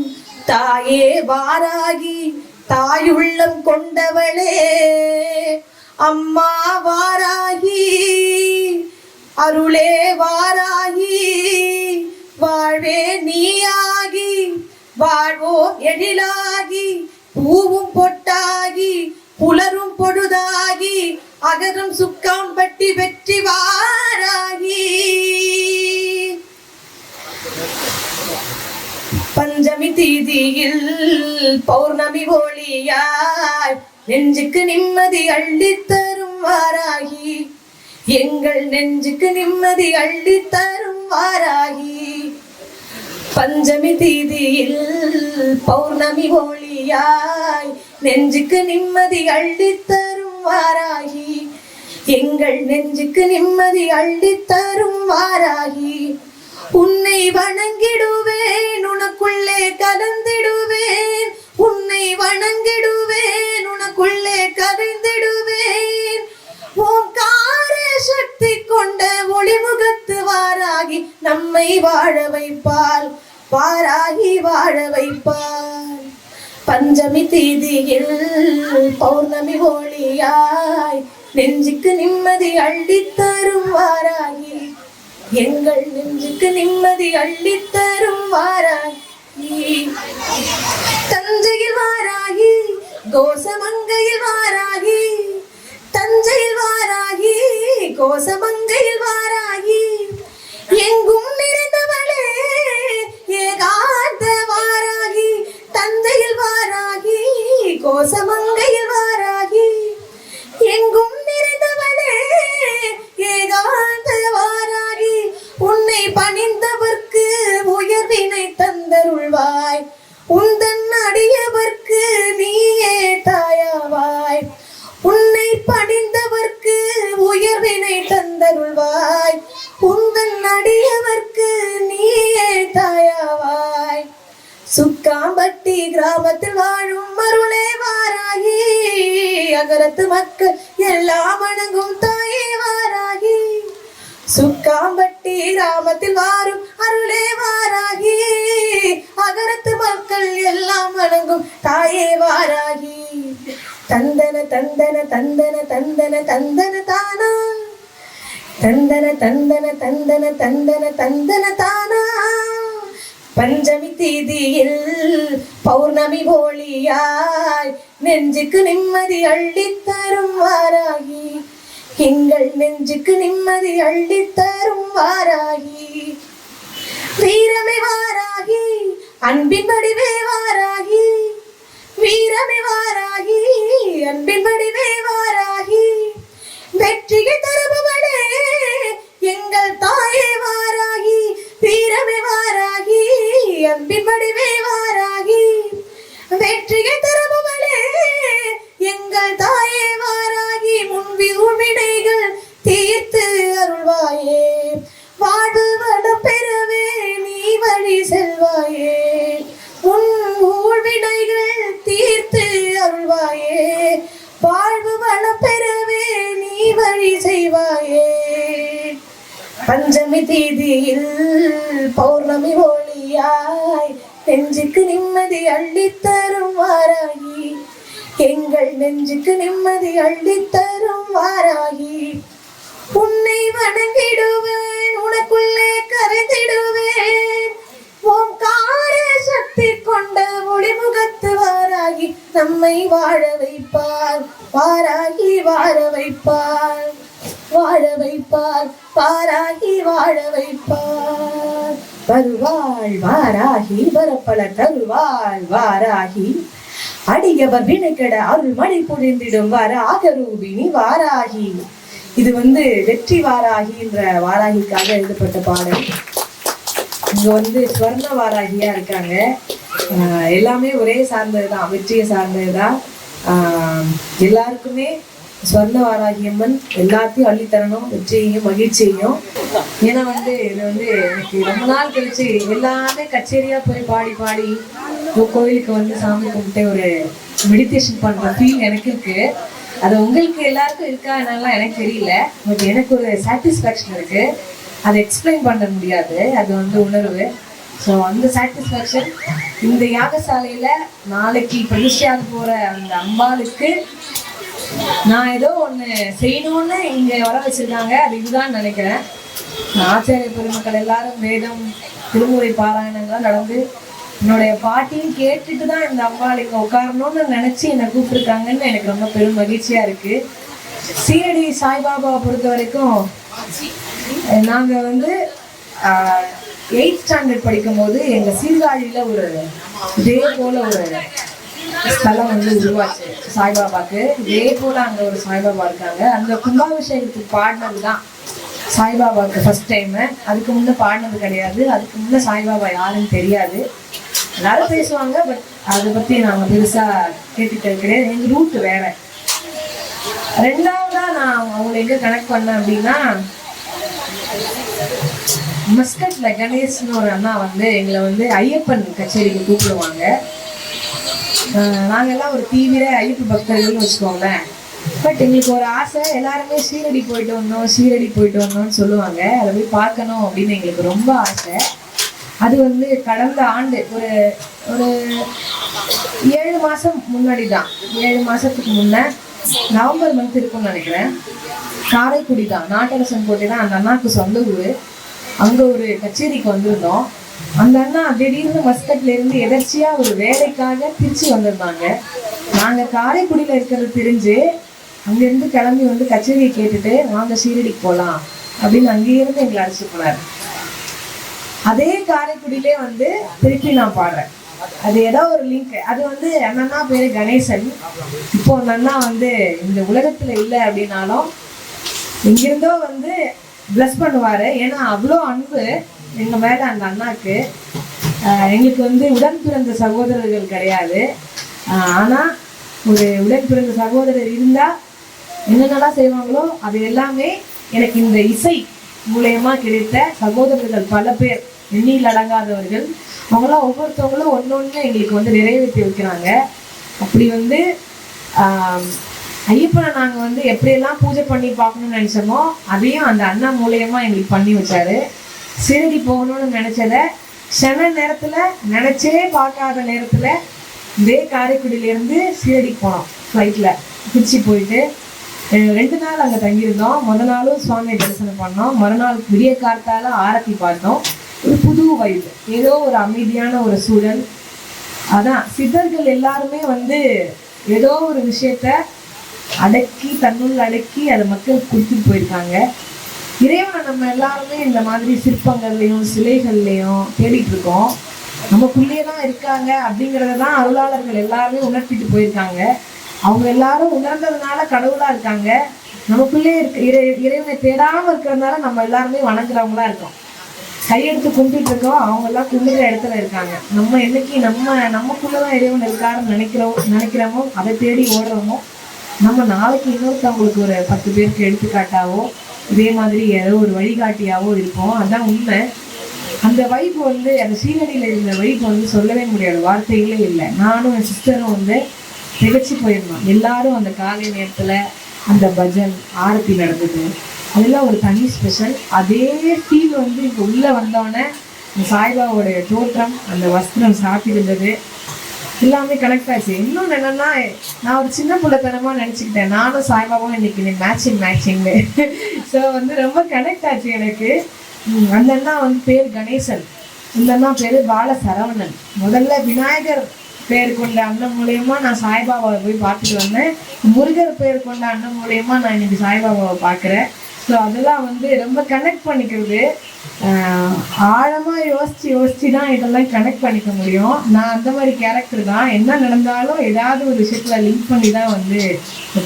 தாயே வாராகி தாயுள்ளம் கொண்டவளே, அம்மா வாராகி அருளே வாராகி, வாழ்வே நீயாகி வாழ்வோம் எழிலாகி, பூவும் பொட்டாகி புலரும் பொழுதாகி, அகரும் சுக்காம்பட்டி வெற்றி வாராகி. பஞ்சமி தீதியில் பௌர்ணமி ஒளியாய் நெஞ்சுக்கு நிம்மதி அள்ளித்தரும் வாராகி, எங்கள் நெஞ்சுக்கு நிம்மதி அள்ளித்தரும் வாராகி. பஞ்சமி தீதியில் பௌர்ணமி ஒளியாய் நெஞ்சுக்கு நிம்மதி அள்ளித்தரும் வாராகி, எங்கள் நெஞ்சுக்கு நிம்மதி அள்ளித்தரும் வாராகி. உன்னை வணங்கிடுவேன் உனக்குள்ளே கலந்திடுவேன், உன்னை வணங்கிடுவேன் உனக்குள்ளே கரைந்திடுவேன். ஓங்கார சக்தி கொண்ட ஒளிமுகத்து வாராகி நம்மை வாழ வைப்பாள், வாராகி வாழ வைப்பாள். பஞ்சமி தீதியில் பௌர்ணமி ஒளியாய் நெஞ்சுக்கு நிம்மதி அள்ளித்தரும் வாராகி, எங்கள் நெஞ்சுக்கு நிம்மதி அள்ளித்தரும் வாராகி. தஞ்சையில் வாராகி கோசமங்கையில் வாராகி, தஞ்சையில் வாராகி கோசமங்கையில் வாராகி, எங்கும் நிறைந்தவளே ஏகாந்த வாராகி. தஞ்சையில் வாராகி கோசமங்கையில் வாராகி, எங்கும் நிறைந்தவளே ஏகாந்த வாராகி. உன்னை பணிந்தவர்க்கு உயர்வினை தந்தருள்வாய், உந்தன் அடியவர்க்கு நீயே தாயாவாய். உன்னை பணிந்தவர்க்கு உயர்வினை தந்தருள்வாய், உந்தன் அடியவர்க்கு நீயே தாயாவாய். சுக்காம்பட்டி கிராமத்தில் வாழும் அருளே வாராகி, அகரத்து மக்கள் எல்லாம் வணங்கும் தாயே வாராகி. சுக்காம்பட்டி கிராமத்தில் வாழும் அருளே வாராகி, அகரத்து மக்கள் எல்லாம் வணங்கும் தாயே வாராகி. தந்தன தந்தன தந்தன தந்தன தந்தன தானா, தந்தன தந்தன தந்தன தந்தன தந்தன தானா. பஞ்சமி தீதியில் பௌர்ணமி ஒளியாய் நெஞ்சுக்கு நிம்மதி அள்ளித்தரும் வாராகி, எங்கள் நெஞ்சுக்கு நிம்மதி அள்ளித்தரும் வாராகி. வீரமே வாராகி அன்பின் வடிவே வாராகி, வீரமே வாராகி அன்பின் வடிவே வாராகி. வெற்றியை தருபவளே எங்கள் தாயே வாராகி, வீரமே வாராகி அன்பின் வடிவே வாராகி. வெற்றியை தருபவளே எங்கள் தாயே வாராகி, முன்வினைகள் தீர்த்து அருள்வாயே, வாழ்வு வளம் பெறவே நீ வழி செல்வாயே. உன் ஊழ்வினைகள் தீர்த்து அருள்வாயே, வாழ்வு வளம் பெறவே நீ வழி செய்வாயே. பஞ்சமி தீதியில் பௌர்ணமி ஒளியாய் நெஞ்சுக்கு நிம்மதி அள்ளித்தரும் வாராகி, எங்கள் நெஞ்சுக்கு நிம்மதி அள்ளித்தரும் வாராகி. உன்னை வணங்கிடுவேன் உனக்குள்ளே கரைந்திடுவேன், ஓங்கார சக்தி கொண்ட ஒளிமுகத்து வாராகி நம்மை வாழ வைப்பார், வாராகி வாழ வைப்பார், வாழ வைப்பார், வாராகி வாழ வைப்பார். வருவாள் வாராகி வரப்பல தருவாள் வாராகி, அடியவர் வினைக்கெட அருள் மழை பொழிந்திடும் வாராக ரூபிணி வாராகி. இது வந்து வெற்றி வாராகின்ற வாராகிக்காக எழுதப்பட்ட பாடல். இங்க வந்து ஸ்வர்ண வாராகியா இருக்காங்க. எல்லாமே ஒரே சார்ந்ததுதான், வெற்றியை சார்ந்ததுதான். எல்லாருக்குமே ஸ்வர்ண வாராகி அம்மன் எல்லாத்தையும் அள்ளித்தரணும், வெற்றியையும் மகிழ்ச்சியையும். ஏன்னா வந்து இது வந்து எனக்கு ரொம்ப நாள் கழிச்சு எல்லாமே கச்சேரியா போய் பாடி பாடி கோயிலுக்கு வந்து சாமி கும்பிட்டு ஒரு மெடிடேஷன் பண்ற ஃபீல் எனக்கு இருக்கு. அது உங்களுக்கு எல்லாருக்கும் இருக்கா என்னெல்லாம் எனக்கு தெரியல. பட் எனக்கு ஒரு சாட்டிஸ்ஃபேக்ஷன் இருக்கு, அதை எக்ஸ்பிளைன் பண்ண முடியாது, அது வந்து உணர்வு. ஸோ அந்த சாட்டிஸ்ஃபேக்ஷன் இந்த யாகசாலையில நாளைக்கு பிரதிஷ்டையாக போற அந்த அம்பாளுக்கு நான் ஏதோ ஒன்று செய்யணும்னு இங்கே வர வச்சிருக்காங்க. அது இதுதான் நினைக்கிறேன். ஆச்சாரிய பெருமக்கள் எல்லாரும் வேதம் திருமுறை பாராயணங்கள்லாம் நடந்து என்னுடைய பாட்டியும் கேட்டுட்டு தான் இந்த அம்பாள் இங்கே உட்காரணும்னு நினச்சி என்னை கூப்பிட்டுருக்காங்கன்னு எனக்கு ரொம்ப பெரும் மகிழ்ச்சியாக இருக்குது. சீரடி சாய்பாபாவை பொறுத்த வரைக்கும் நாங்கள் வந்து 8th ஸ்டாண்டர்ட் படிக்கும்போது எங்கள் சீர்காழியில் ஒரு இதே போல் ஒரு ஸ்தலம் வந்து உருவாச்சு சாய்பாபாவுக்கு. இதே போல் அங்கே ஒரு சாய்பாபா இருக்காங்க. அந்த கும்பாபிஷேகத்துக்கு பாடினது தான் சாய்பாபாவுக்கு ஃபர்ஸ்ட் டைமு. அதுக்கு முன்னே பாடினது கிடையாது. அதுக்கு முன்னே சாய்பாபா யாருன்னு தெரியாது. எல்லாரும் பேசுவாங்க, பட் அதை பற்றி நாங்கள் பெருசாக கேட்டுக்கிறது கிடையாது. எங்கள் ரூட் வேற. ரெண்டாவதாக நான் அவங்களை எங்கே கனெக்ட் பண்ணேன் அப்படின்னா, மஸ்கட்ல கணேஷ்னு ஒரு அண்ணா வந்து எங்களை வந்து ஐயப்பன் கச்சேரிக்கு கூப்பிடுவாங்க. நாங்கெல்லாம் ஒரு தீவிர ஐயப்ப பக்தர்கள்னு வச்சுக்கோங்களேன். பட் எங்களுக்கு ஒரு ஆசை, எல்லாருமே ஷீரடி போயிட்டு வந்தோம்னு சொல்லுவாங்க. அதை போய் பார்க்கணும் அப்படின்னு எங்களுக்கு ரொம்ப ஆசை. அது வந்து கடந்த ஆண்டு ஒரு ஒரு 7 மாதம் முன்னாடி தான், 7 மாதத்துக்கு முன்னே நவம்பர் மந்த் இருக்கும்னு நினைக்கிறேன். காரைக்குடி தான், நாட்டரசன் கோட்டை தான் அந்த அண்ணாவுக்கு சொந்த ஊர். அங்கே ஒரு கச்சேரிக்கு வந்திருந்தோம். அந்த அண்ணா திடீர்னு மஸ்கட்லேருந்து எதர்ச்சியாக ஒரு வேலைக்காக திருச்சி வந்திருந்தாங்க. நாங்கள் காரைக்குடியில் இருக்கிறது தெரிஞ்சு அங்கேருந்து கிளம்பி வந்து கச்சேரியை கேட்டுட்டு வாங்க ஷீரடிக்கு போகலாம் அப்படின்னு அங்கேயிருந்து எங்களை அழைச்சிட்டு போனார். அதே காரைக்குடியிலே வந்து திருப்பி நான் பாடுறேன். அது ஏதோ ஒரு லிங்க். அது வந்து அந்த அண்ணா பேர் கணேசன். இப்போ அந்த அண்ணா வந்து இந்த உலகத்தில் இல்லை அப்படின்னாலும் எங்கிருந்தோ வந்து பிளஸ் பண்ணுவார். ஏன்னா அவ்வளோ அன்பு எங்கள் மேலே அந்த அண்ணாக்கு. எங்களுக்கு வந்து உடன் பிறந்த சகோதரர்கள் கிடையாது. ஆனால் ஒரு உடன் பிறந்த சகோதரர் இருந்தால் என்னென்னலாம் செய்வாங்களோ அது எல்லாமே எனக்கு இந்த இசை மூலயமா கிடைத்த சகோதரர்கள் பல பேர், எண்ணில் அடங்காதவர்கள். அவங்களாம் ஒவ்வொருத்தவங்களும் ஒன்று எங்களுக்கு வந்து நிறைவேற்றி வைக்கிறாங்க. அப்படி வந்து ஐயப்பனை நாங்கள் வந்து எப்படியெல்லாம் பூஜை பண்ணி பார்க்கணும்னு நினச்சோமோ அதையும் அந்த அண்ணா மூலயமா எங்களுக்கு பண்ணி வச்சாரு. சீரடி போகணும்னு நினச்சதை க்ஷண நேரத்தில், நினச்சே பார்க்காத நேரத்தில் இதே காரைக்குடியிலேருந்து சீரடிக்கு போனோம் ஃப்ளைட்டில். திருச்சி போயிட்டு 2 நாள் அங்கே தங்கியிருந்தோம். முதல் நாளும் சுவாமியை தரிசனம் பண்ணோம். மறுநாள் விடிய காத்தால ஆரத்தி பார்த்தோம். ஒரு புது வைப், ஏதோ ஒரு அமைதியான ஒரு சூழல். அதான் சித்தர்கள் எல்லாருமே வந்து ஏதோ ஒரு விஷயத்த அடக்கி தன்னுள் அடக்கி அதை மக்களுக்கு கொடுத்துட்டு போயிருக்காங்க. இறைவனை நம்ம எல்லாருமே இந்த மாதிரி சிற்பங்கள்லையும் சிலைகள்லையும் தேடிட்டு இருக்கோம். நமக்குள்ளேயே தான் இருக்காங்க அப்படிங்கிறத தான் அருளாளர்கள் எல்லாருமே உணர்த்திட்டு போயிருக்காங்க. அவங்க எல்லாரும் உணர்ந்ததுனால கடவுளாக இருக்காங்க. நமக்குள்ளே இறைவனை தேடாமல் இருக்கிறதுனால நம்ம எல்லாருமே வணங்குறவங்களா இருக்கோம். கையெடுத்து கும்பிட்டு இருக்கோம், அவங்க எல்லாம் கும்பிடுற இடத்துல இருக்காங்க. நம்ம என்னைக்கு நமக்குள்ளதான் இறைவன் இருக்காருன்னு நினைக்கிறோமோ அதை தேடி ஓடுறோமோ, நம்ம நாளைக்கு இன்னொருத்தவங்களுக்கு ஒரு 10 பேருக்கு எடுத்துக்காட்டாவோ இதே மாதிரி ஏதோ ஒரு வழிகாட்டியாவோ இருப்போம். அதான் உண்மை. அந்த வைப்பு வந்து அந்த சீரடியில் இருந்த வைப்பு வந்து சொல்லவே முடியாது, வார்த்தைகளே இல்லை. நானும் என் சிஸ்டரும் வந்து திகச்சு போயிருந்தோம். எல்லாரும் அந்த காலை நேரத்தில் அந்த பஜன் ஆரத்தி நடந்தது, அதெல்லாம் ஒரு தனி ஸ்பெஷல். அதே ஃபீல் வந்து இப்போ உள்ளே வந்தோடனே இந்த சாய்பாபாவோடைய தோற்றம், அந்த வஸ்திரம் சாப்பிட்டிருந்தது எல்லாமே கனெக்ட் ஆச்சு. இன்னொன்று என்னென்னா, நான் ஒரு சின்ன பிள்ளைத்தனமாக நினச்சிக்கிட்டேன் நானும் சாய்பாபாவும் இன்னைக்கு மேட்சிங்னு. ஸோ வந்து ரொம்ப கனெக்ட் ஆச்சு எனக்கு. அந்த அண்ணா வந்து பேர் கணேசன், இந்த அண்ணா பேர் பால சரவணன். முதல்ல விநாயகர் பேர் கொண்ட அண்ணன் மூலயமா நான் சாய்பாபாவை போய் பார்த்துட்டு வந்தேன். முருகர் பேர் கொண்ட அண்ணன் மூலயமா நான் இன்னைக்கு சாய்பாபாவை பார்க்குறேன். ஸோ அதெல்லாம் வந்து ரொம்ப கனெக்ட் பண்ணிக்கிறது. ஆழமாக யோசிச்சு தான் இதெல்லாம் கனெக்ட் பண்ணிக்க முடியும். நான் அந்த மாதிரி கேரக்டர் தான். என்ன நடந்தாலும் ஏதாவது ஒரு விஷயத்தில் லிங்க் பண்ணி தான் வந்து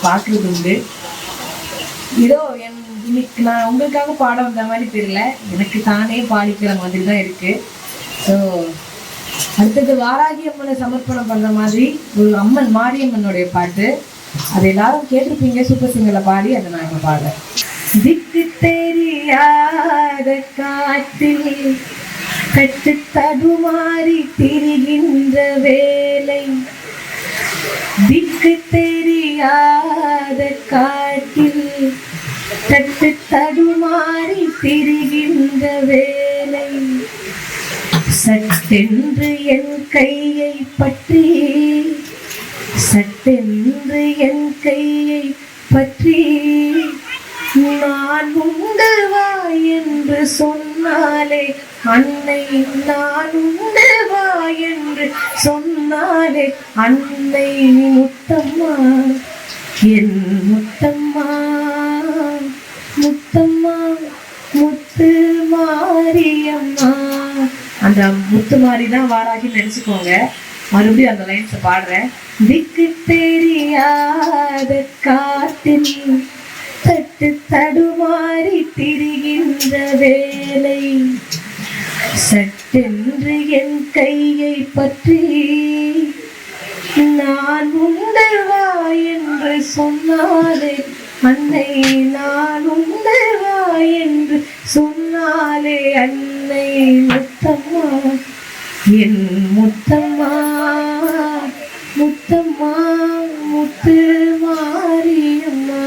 பார்க்குறது உண்டு. இதோ இன்னைக்கு நான் உங்களுக்காக பாட வந்த மாதிரி தெரியல, எனக்கு தானே பாடிக்கிற மாதிரி தான் இருக்கு. ஸோ அடுத்தது வாராகி அம்மனை சமர்ப்பணம் பண்ற மாதிரி ஒரு அம்மன் மாரியம்மனுடைய பாட்டு, அது எல்லாரும் கேட்டிருப்பீங்க சூப்பர் சிங்கர்ல பாடி, அதை நான் இப்ப பாடுறேன். திக்கு தெரியாத காற்றில் கட்டு தடுமாறி திரிகின்ற வேலை, திக்கு தெரியாத காற்றில் கட்டு தடுமாறி திரிகின்ற வேலை, சட்டென்று என் கையை பற்றி, சட்டென்று என் கையை பற்றி, நான் உண்டு வா என்று சொன்னாலே அன்னை, நான் உண்டு வா என்று சொன்னாலே அன்னை, முத்தம்மா என் முத்தம்மா, முத்தம்மா முத்து மாரியம்மா. அந்த முத்து மாறி தான் வாராகி நினைச்சுக்கோங்க. மறுபடியும் அந்த லைன்ஸை பாடுறேன். திக்கு தெரியாத காட்டில் தட்டு தடுமாறி திரிகின்ற வேலை, சட்டென்று என் கையை பற்றி, நான் உண்டு வா என்று சொன்னாலே அன்னை, நான் உண்டு வா என்று சொன்னாலே அன்னை, முத்தம்மா என் முத்தம்மா, முத்தம்மா முத்து மாரியம்மா,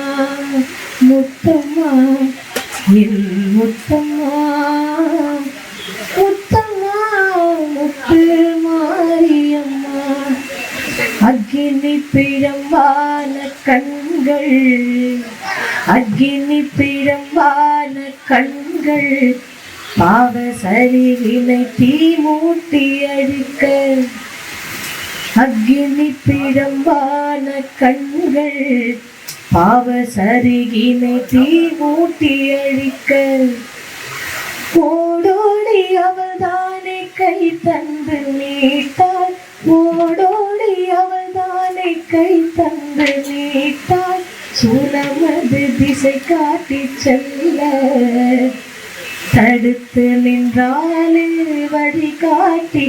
முத்தம்மா என் முத்தம்மா, முத்தம்மா முத்து மாரியம்மா. அக்கினி பிழம்பான கண்கள், அக்கினி பிழம்பான கண்கள், பாவ சரிவினை தீ மூட்டி அழிக்க, அக்கினி பிழம்பான கண்கள், பாவ சரிகினை தீ மூட்டி அழிக்க, ஓடோடி அவள்தானே கை தந்து மீட்டாள், ஓடோடி அவள்தானே கை தந்து மீட்டாள், சூலமது திசை காட்டி செல்ல, தடுத்து நின்றாலே வழி காட்டி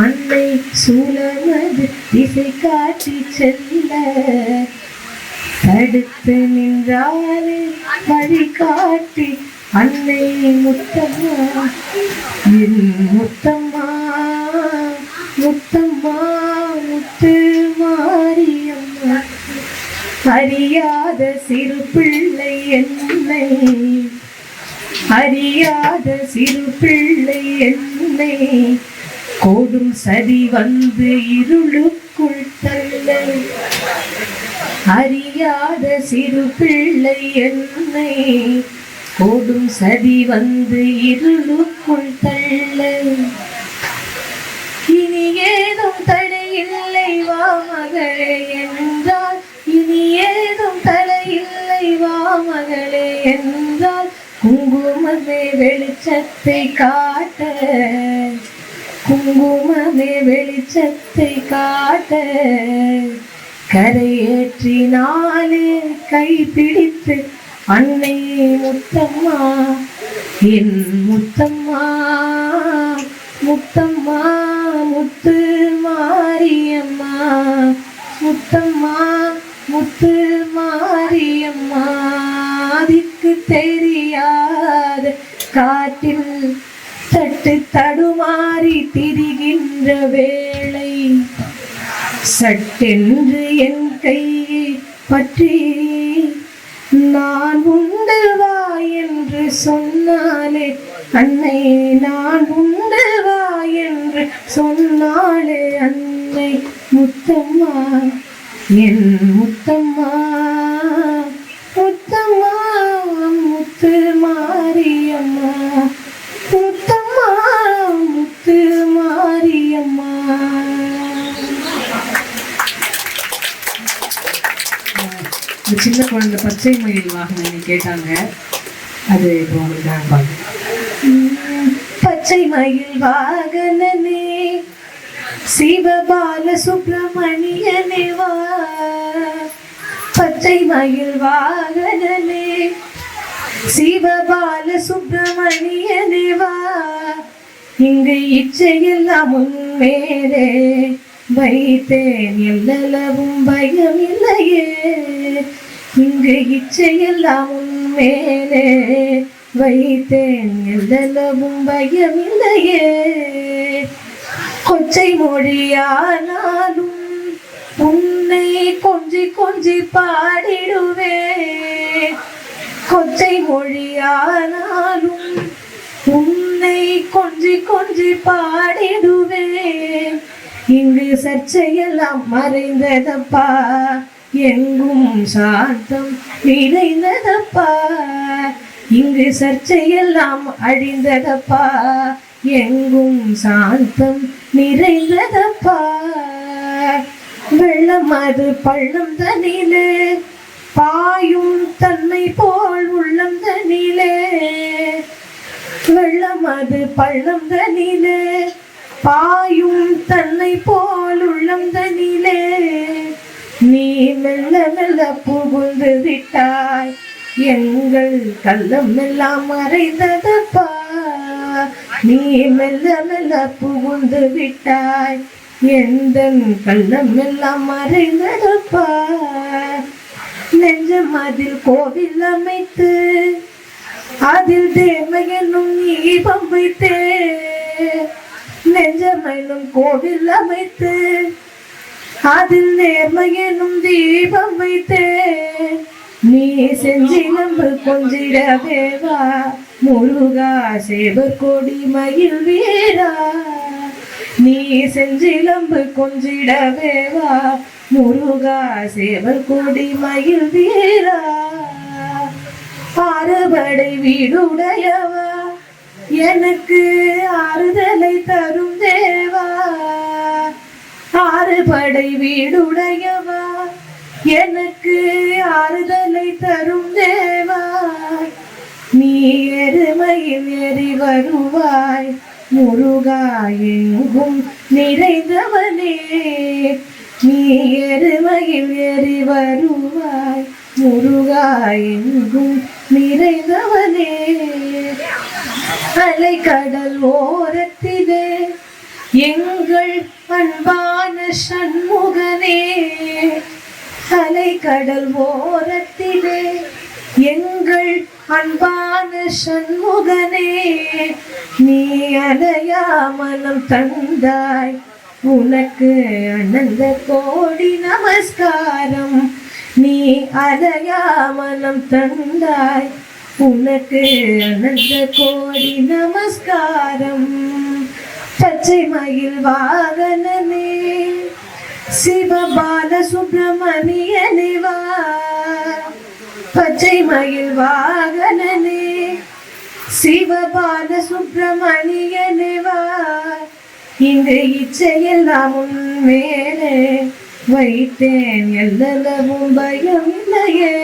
அன்னை, சூலமது திசை காட்டி செல்ல, தடுத்து நின்றாலே வழி காட்டி அன்னை, முத்தம்மா என் முத்தம்மா, முத்தம்மா முத்து மாரியம்மா. அறியாத சிறு பிள்ளை என்னை, அறியாத சிறு பிள்ளை என்னை, கோடும் சதி வந்து இருளுக்குள் தள்ள, அறியாத சிறு பிள்ளை என்னை, கோடும் சதி வந்து இருளுக்குள் தள்ள, இனி ஏதும் தடையில்லை வா மகளே என்றால், இனி ஏதும் தடையில்லை வா மகளே என்றால், குங்குமமே வெளிச்சத்தை காட்ட, குங்குமமே வெளிச்சத்தை காட்ட, கரையேற்றினாலே கை பிடித்து அன்னை, முத்தம்மா என் முத்தம்மா, முத்தம்மா முத்து மாரியம்மா, முத்தம்மா முத்து மாரியம்மா. திக்கு தெரியாத காட்டில் தட்டு தடுமாறி திரிகின்ற வேளை, சட்டென்று என் கையை பற்றி, நான் உண்டு வா என்று சொன்னாலே அன்னை, நான் உண்டு வா என்று சொன்னாலே அன்னை, முத்தம்மா என் முத்தம்மா, முத்தம்மா முத்து மாரியம்மா, முத்தம்மா முத்து மாரியம்மா. சின்ன குழந்தை பச்சை மயில் வாகனம் கேட்டாங்க, அது இப்போ உங்களுக்கு பாருங்க. பச்சை மயில் வாகனனே சிவபால சுப்பிரமணியனே வா, பச்சை மயில் வாகனனே சிவபால சுப்பிரமணியனே வா, இங்கு இச்சையெல்லாம் உன்மேலே வைத்தேன், எல்லளவும் பயம் இல்லையே. இங்கு இச்சையெல்லாம் உன்மேலே வைத்தேன், எல்லளவும் பயம் இல்லையே. கொச்சை மொழியானாலும் உன்னை கொஞ்சி கொஞ்சி பாடிடுவே. கொச்சை மொழியானாலும் உன்னை கொஞ்சி கொஞ்சி பாடிடுவே. இங்கு சர்ச்சையெல்லாம் மறைந்ததப்பா, எங்கும் சாந்தம் நிறைந்ததப்பா. இங்கு சர்ச்சையெல்லாம் அழிந்ததப்பா, எங்கும் சாந்தம் நிறைந்ததப்பா. வெள்ளம் அது பள்ளம் தனிலே பாயும் தன்மை போல் உள்ளம் தனிலே. வெள்ளம் அது பள்ளம் தனிலே பாயும் தன்னை போல் உள்ளம் தனிலே. நீ மெல்ல மெல்ல புகுந்து விட்டாய், எங்கள் கள்ளம் எல்லாம் மறைந்ததப்பா. நீ மெல்ல மெல்ல புகுந்து விட்டாய், எந்த கள்ளம் எல்லாம் மறைந்ததப்பா. நெஞ்சம் அதில் கோவில் அமைத்து அதில் தேமையனும் தீபம் வைத்தே. நெஞ்சமெனும் கோவில் அமைத்து அதில் நேர்மையனும் தீபம் வைத்தே. நீ செஞ்சிலம்பு கொஞ்சிடவேவா, முருகா சேவர் கொடி மயில் வீரா. நீ செஞ்சிலம்பு கொஞ்சிடவேவா, முருகா சேவர் கொடி மயில் வீரா. ஆறுபடை வீடுடையவா, எனக்கு ஆறுதலை தரும் தேவா. ஆறுபடை வீடுடையவா, எனக்கு ஆறுதலை தரும் தேவா. நீ எருமையில் ஏறி வருவாய், முருகா எங்கும் நிறைந்தவனே. நீ எருமையில் ஏறி வருவாய், முருகா எங்கும் நிறைந்தவனே. அலைக்கடல் ஓரத்திலே எங்கள் அன்பான சண்முகனே. அலைக்கடல் ஓரத்திலே எங்கள் அன்பான சண்முகனே. நீ அலையா மனம் தந்தாய், உனக்கு அனந்த கோடி நமஸ்காரம். நீ அலையா மனம் தந்தாய், உனக்கு அனந்த கோடி நமஸ்காரம். பச்சை மயில் வாகனனே சிவபால சுப்பிரமணியனே வா, பச்சை மயில் வாகனனே சிவபால சுப்பிரமணியனே வா. இங்கு இச்சையெல்லாம் உன் மேலே வைத்தேன், எல்லளவும் பயம் இல்லையே.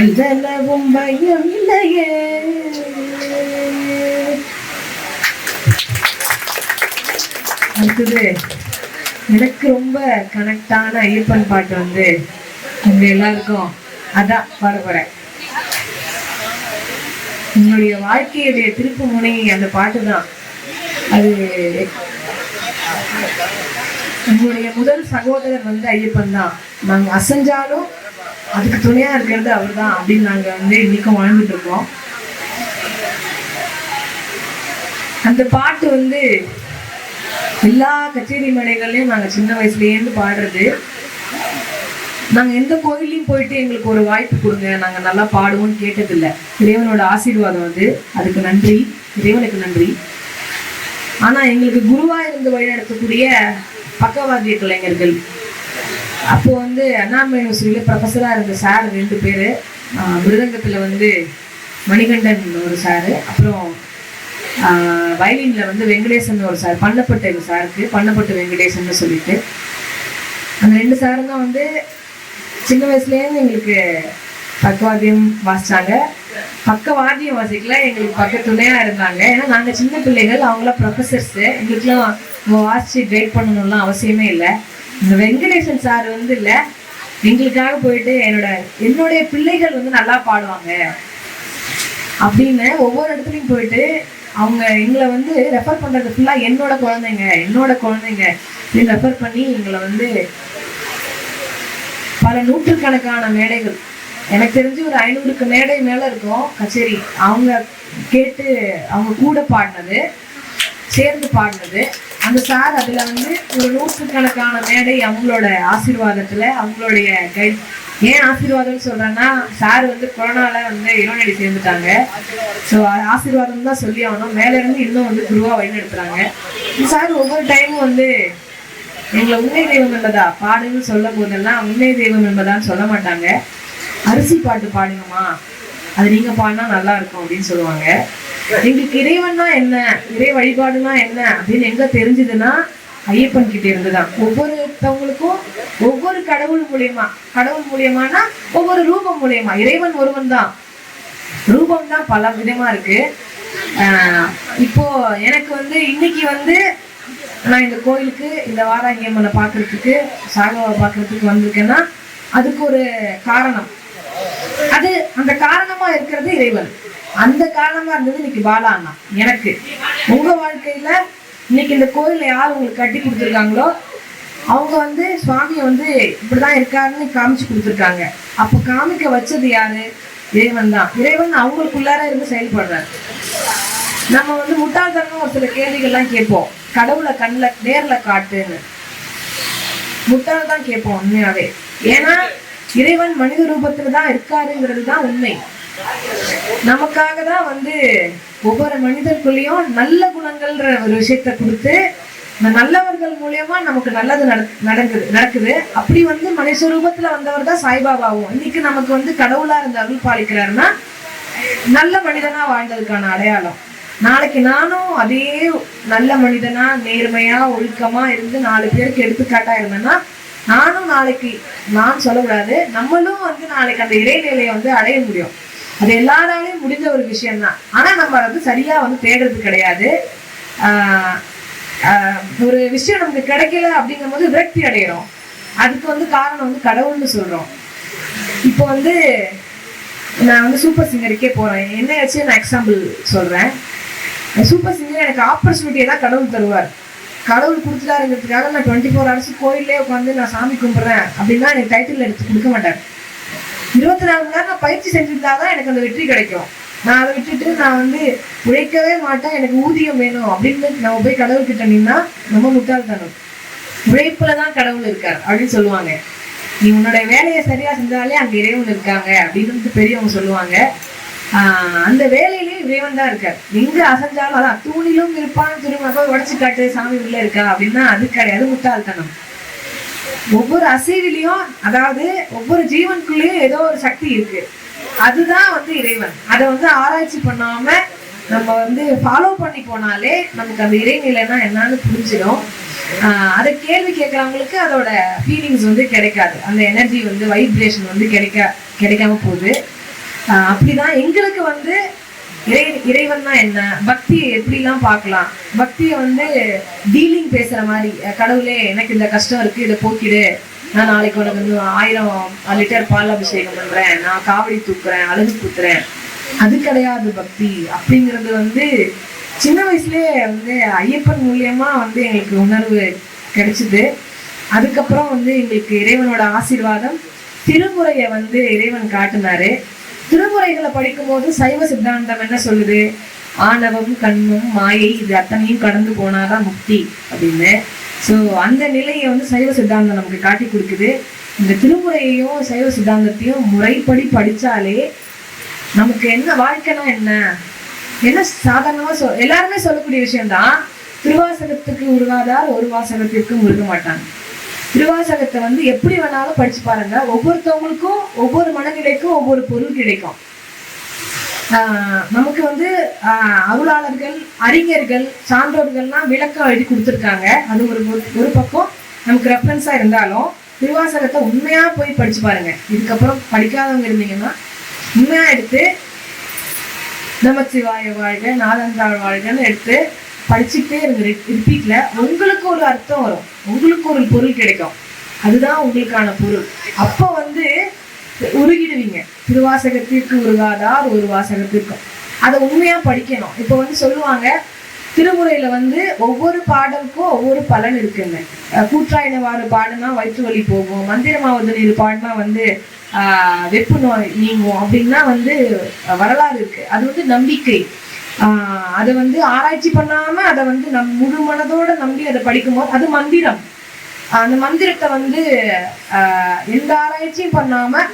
எல்லளவும் பயம் இல்லையே. அடுத்தது எனக்கு ரொம்ப கனெக்டான ஐயப்பன் பாட்டு வந்து உங்க எல்லாருக்கும் அதான் பாட போறேன். உங்களுடைய வாழ்க்கையுடைய திருப்பு முனை அந்த பாட்டு தான். அது உங்களுடைய முதல் சகோதரர் வந்து ஐயப்பன் தான். நாங்க அசைஞ்சாலும் அதுக்கு துணையா இருக்கிறது அவர் தான் அப்படின்னு நாங்க வந்து இன்னைக்கும் வாழ்ந்துட்டு இருக்கோம். அந்த பாட்டு வந்து எல்லா கச்சேரி மேடைகள்லையும் நாங்கள் சின்ன வயசுலேருந்து பாடுறது. நாங்கள் எந்த கோயிலையும் போயிட்டு எங்களுக்கு ஒரு வாய்ப்பு கொடுங்க, நாங்கள் நல்லா பாடுவோம்னு கேட்டதில்லை. இறைவனோட ஆசீர்வாதம் வந்து அதுக்கு நன்றி, இறைவனுக்கு நன்றி. ஆனால் எங்களுக்கு குருவாக இருந்து வழிநடத்தக்கூடிய பக்கவாத்திய கலைஞர்கள், அப்போ வந்து அண்ணாமலை யூனிவர்சிட்டியில் ப்ரொஃபஸராக இருந்த சார் 2 பேர், மிருதங்கத்தில் வந்து மணிகண்டன் ஒரு சாரு, அப்புறம் வயலின்ல வந்து வெங்கடேசன் ஒரு சார், பண்ணப்பட்ட சாருக்கு பண்ணப்பட்ட வெங்கடேசன் சொல்லிட்டு அந்த 2 சாரும் தான் வந்து சின்ன வயசுலேருந்து எங்களுக்கு பக்கவாத்தியம் வாசிச்சாங்க. பக்கவாத்தியம் வாசிக்கல, எங்களுக்கு பக்க துணையாக இருந்தாங்க. ஏன்னா நாங்கள் சின்ன பிள்ளைகள், அவங்களாம் ப்ரொஃபஸர்ஸு, எங்களுக்குலாம் வாசித்து கைட் பண்ணணும்லாம் அவசியமே இல்லை. இந்த வெங்கடேசன் சார் வந்து இல்லை, எங்களுக்காக போயிட்டு என்னுடைய பிள்ளைகள் வந்து நல்லா பாடுவாங்க அப்படின்னு ஒவ்வொரு இடத்துலையும் போயிட்டு அவங்க எங்களை வந்து ரெஃபர் பண்றது ஃபுல்லா என்னோட குழந்தைங்க அப்படின்னு ரெஃபர் பண்ணி எங்களை வந்து பல நூற்றுக்கணக்கான மேடைகள், எனக்கு தெரிஞ்சு ஒரு 500க்கு மேடை மேல இருக்கும் கச்சேரி, அவங்க கேட்டு அவங்க கூட பாடினது, சேர்ந்து பாடினது. அந்த சார் அதுல வந்து ஒரு நூற்றுக்கணக்கான மேடை அவங்களோட ஆசீர்வாதத்துல, அவங்களுடைய கைட். ஏன் ஆசீர்வாதம்னு சொல்றேன்னா, சார் வந்து கொரோனால வந்து இறைவனடி சேர்ந்துட்டாங்க. ஸோ ஆசீர்வாதம் தான் சொல்லி ஆகணும். மேல இருந்து இன்னும் வந்து குருவா வழிநடத்துறாங்க. சார் ஒவ்வொரு டைமும் வந்து எங்களை உண்மை தெய்வம் என்பதா பாடுன்னு சொல்லும் போதெல்லாம் உண்மை தெய்வம் என்பதான்னு சொல்ல மாட்டாங்க. அரிசி பாட்டு பாடுங்கம்மா, அது நீங்க பாடினா நல்லா இருக்கும் அப்படின்னு சொல்லுவாங்க. எங்களுக்கு இறைவன்னா என்ன, இறை வழிபாடுனா என்ன அப்படின்னு எங்க தெரிஞ்சதுன்னா ஐயப்பன் கிட்ட இருந்துதான். ஒவ்வொருத்தவங்களுக்கும் ஒவ்வொரு கடவுள் மூலியமானா ஒவ்வொரு ரூபம் மூலியமா. இறைவன் ஒருவன் தான், ரூபம் தான் பல விதமா இருக்கு. இப்போ எனக்கு வந்து இன்னைக்கு வந்து நான் இந்த கோயிலுக்கு, இந்த வாராகி அம்மனை பாக்குறதுக்கு, சாகவாவை பாக்குறதுக்கு வந்திருக்கேன்னா அதுக்கு ஒரு காரணம். அது அந்த காரணமா இருக்கிறது இறைவன். அந்த காரணமா இருந்தது இன்னைக்கு பாலா அண்ணா. எனக்கு உங்க வாழ்க்கையில இன்னைக்கு இந்த கோயில யார் உங்களுக்கு கட்டி கொடுத்துருக்காங்களோ அவங்க வந்து சுவாமியை வந்து இப்படிதான் இருக்காருன்னு காமிச்சு கொடுத்துருக்காங்க. அப்ப காமிக்க வச்சது யாரு? இறைவன் தான். இறைவன் அவங்களுக்குள்ளார இருந்து செயல்படுறாரு. நம்ம வந்து முட்டாள்தனம் ஒரு சில கேள்விகள்லாம் கேட்போம், கடவுளை கண்ணில் நேர்ல காட்டுன்னு. முட்டாள் தான் கேட்போம் உண்மையாவே. ஏன்னா இறைவன் மனித ரூபத்துல தான் இருக்காருங்கிறது தான் உண்மை. நமக்காக தான் வந்து ஒவ்வொரு மனிதர்களுக்குள்ளேயும் நல்ல குணங்கள்ன்ற ஒரு விஷயத்த கொடுத்து இந்த நல்லவர்கள் மூலியமா நமக்கு நல்லது நடக்குது. அப்படி வந்து மனுஷ ரூபத்துல வந்தவர் தான் சாய்பாபாவும். இன்னைக்கு நமக்கு வந்து கடவுளா இருந்து அருள் பாலிக்கிறாருன்னா நல்ல மனிதனா வாழ்ந்ததுக்கான அடையாளம். நாளைக்கு நானும் அதே நல்ல மனிதனா, நேர்மையா, ஒழுக்கமா இருந்து 4 பேருக்கு எடுத்துக்காட்டா இருந்தேன்னா நானும் நாளைக்கு, நான் சொல்லக்கூடாது, நம்மளும் வந்து நாளைக்கு அந்த இறைநிலையை வந்து அடைய முடியும். அது எல்லாராலையும் முடிஞ்ச ஒரு விஷயம்தான். ஆனா நம்ம வந்து சரியா வந்து தேடுறது கிடையாது. ஒரு விஷயம் நமக்கு கிடைக்கல அப்படிங்கும் போது விரக்தி அடைகிறோம். அதுக்கு வந்து காரணம் வந்து கடவுள்னு சொல்றோம். இப்போ வந்து நான் வந்து சூப்பர் சிங்கருக்கே போறேன். என்ன வச்சு நான் எக்ஸாம்பிள் சொல்றேன். சூப்பர் சிங்கர் எனக்கு ஆப்பர்ச்சுனிட்டியை தான் கடவுள் தருவார். கடவுள் கொடுத்துட்டாருங்கிறதுக்காக நான் 24 hours கோயிலே உட்காந்து நான் சாமி கும்பிட்றேன் அப்படின்னா எனக்கு டைட்டில் எடுத்து கொடுக்க மாட்டார். 24 மணி நேரம் நான் பயிற்சி செஞ்சுருந்தாதான் எனக்கு அந்த வெற்றி கிடைக்கும். நான் அதை விட்டுட்டு நான் வந்து உழைக்கவே மாட்டேன், எனக்கு ஊதியம் வேணும் அப்படின்னு நம்ம போய் கடவுள் கிட்ட நின்னா நம்ம முட்டாள்தனம். உழைப்புலதான் கடவுள் இருக்கார் அப்படின்னு சொல்லுவாங்க. நீ உன்னோட வேலையை சரியா செஞ்சாலே அங்க இறைவன் இருக்காங்க அப்படின்னு பெரியவங்க சொல்லுவாங்க. அந்த வேலையிலேயும் இறைவன் தான் இருக்கார். எங்க அசைஞ்சாலும் அதான் தூணிலும் இருப்பான், திரும்ப உடச்சு காட்டு சாமி உள்ள இருக்கா அப்படின்னா அது கிடையாது, முட்டாள்தனம். ஒவ்வொரு அசைவிலையும், அதாவது ஒவ்வொரு ஜீவனுக்குள்ளேயும் ஏதோ ஒரு சக்தி இருக்கு. அதுதான் வந்து இறைவன். அதை வந்து ஆராய்ச்சி பண்ணாம நம்ம வந்து ஃபாலோ பண்ணி போனாலே நமக்கு அந்த இறைநிலைன்னா என்னன்னு புரிஞ்சிடும். அதை கேள்வி கேட்கறவங்களுக்கு அதோட ஃபீலிங்ஸ் வந்து கிடைக்காது, அந்த எனர்ஜி வந்து வைப்ரேஷன் வந்து கிடைக்காம போகுது. அப்படிதான் எங்களுக்கு வந்து இறைவன் தான் என்ன, பக்தியை எப்படிலாம் பார்க்கலாம். பக்தியை வந்து டீலிங் பேசுற மாதிரி, கடவுளே எனக்கு இந்த கஷ்டம் இருக்கு, இதை போக்கிடு, நான் நாளைக்கு உனக்கு வந்து 1000 லிட்டர் பால் அபிஷேகம் பண்றேன், நான் காவடி தூக்குறேன், அழகு குத்துறேன். அது கிடையாது பக்தி. அப்படிங்கிறது வந்து சின்ன வயசுலயே வந்து ஐயப்பன் மூலியமா வந்து எங்களுக்கு உணர்வு கிடைச்சிது. அதுக்கப்புறம் வந்து எங்களுக்கு இறைவனோட ஆசீர்வாதம், திருமுறையை வந்து இறைவன் காட்டினாரு. திருமுறைகளை படிக்கும் போது சைவ சித்தாந்தம் என்ன சொல்லுது? ஆணவம், கண்மம், மாயை இது அத்தனையும் கடந்து போனாதான் முக்தி அப்படின்னு. ஸோ அந்த நிலையை வந்து சைவ சித்தாந்தம் நமக்கு காட்டி கொடுக்குது. இந்த திருமுறையையும் சைவ சித்தாந்தத்தையும் முறைப்படி படிச்சாலே நமக்கு என்ன வாழ்க்கைனா என்ன சாதாரணமா எல்லாருமே சொல்லக்கூடிய விஷயம்தான். திருவாசகத்துக்கு உருவாதார் ஒரு வாசகத்திற்கு முருக மாட்டாங்க. திருவாசகத்தை வந்து எப்படி வேணாலும் படிச்சு பாருங்க, ஒவ்வொருத்தவங்களுக்கும் ஒவ்வொரு மனநிலைக்கும் ஒவ்வொரு பொருள் கிடைக்கும். நமக்கு வந்து அருளாளர்கள், அறிஞர்கள், சான்றோர்கள்லாம் விளக்கம் எழுதி கொடுத்துருக்காங்க. அது ஒரு பக்கம் நமக்கு ரெஃபரன்ஸா இருந்தாலும் திருவாசகத்தை உண்மையா போய் படிச்சு பாருங்க. இதுக்கப்புறம் படிக்காதவங்க இருந்தீங்கன்னா உண்மையா எடுத்து நமச்சிவாய வாழ்க, நாதந்தாள் வாழ்கன்னு எடுத்து படிச்சுக்கிட்டே இருங்க. ரிப்பீட்ல உங்களுக்கு ஒரு அர்த்தம் வரும், உங்களுக்கு ஒரு பொருள் கிடைக்கும். அதுதான் உங்களுக்கான பொருள். அப்போ வந்து உருகிடுவீங்க. திருவாசகத்திற்கு உருகாதார் ஒரு வாசகத்திற்கு. அதை உண்மையா படிக்கணும். இப்போ வந்து சொல்லுவாங்க திருமுறையில வந்து ஒவ்வொரு பாடலுக்கும் ஒவ்வொரு பலன் இருக்குங்க. கூற்றாயினவாறு பாடுனா வயிற்று வலி போகும், மந்திரமாவது நீர் பாடினா வந்து வெப்பு நோய் நீங்கும் அப்படின்னா வந்து வரலாறு இருக்கு. அது வந்து நம்பிக்கை. அதை வந்து ஆராய்ச்சி பண்ணாம அதை வந்து முழு மனதோட நம்பி அதை படிக்கும்போது அது மந்திரம். அந்த மந்திரத்தை வந்து எந்த ஆராய்ச்சியும் பண்ணாம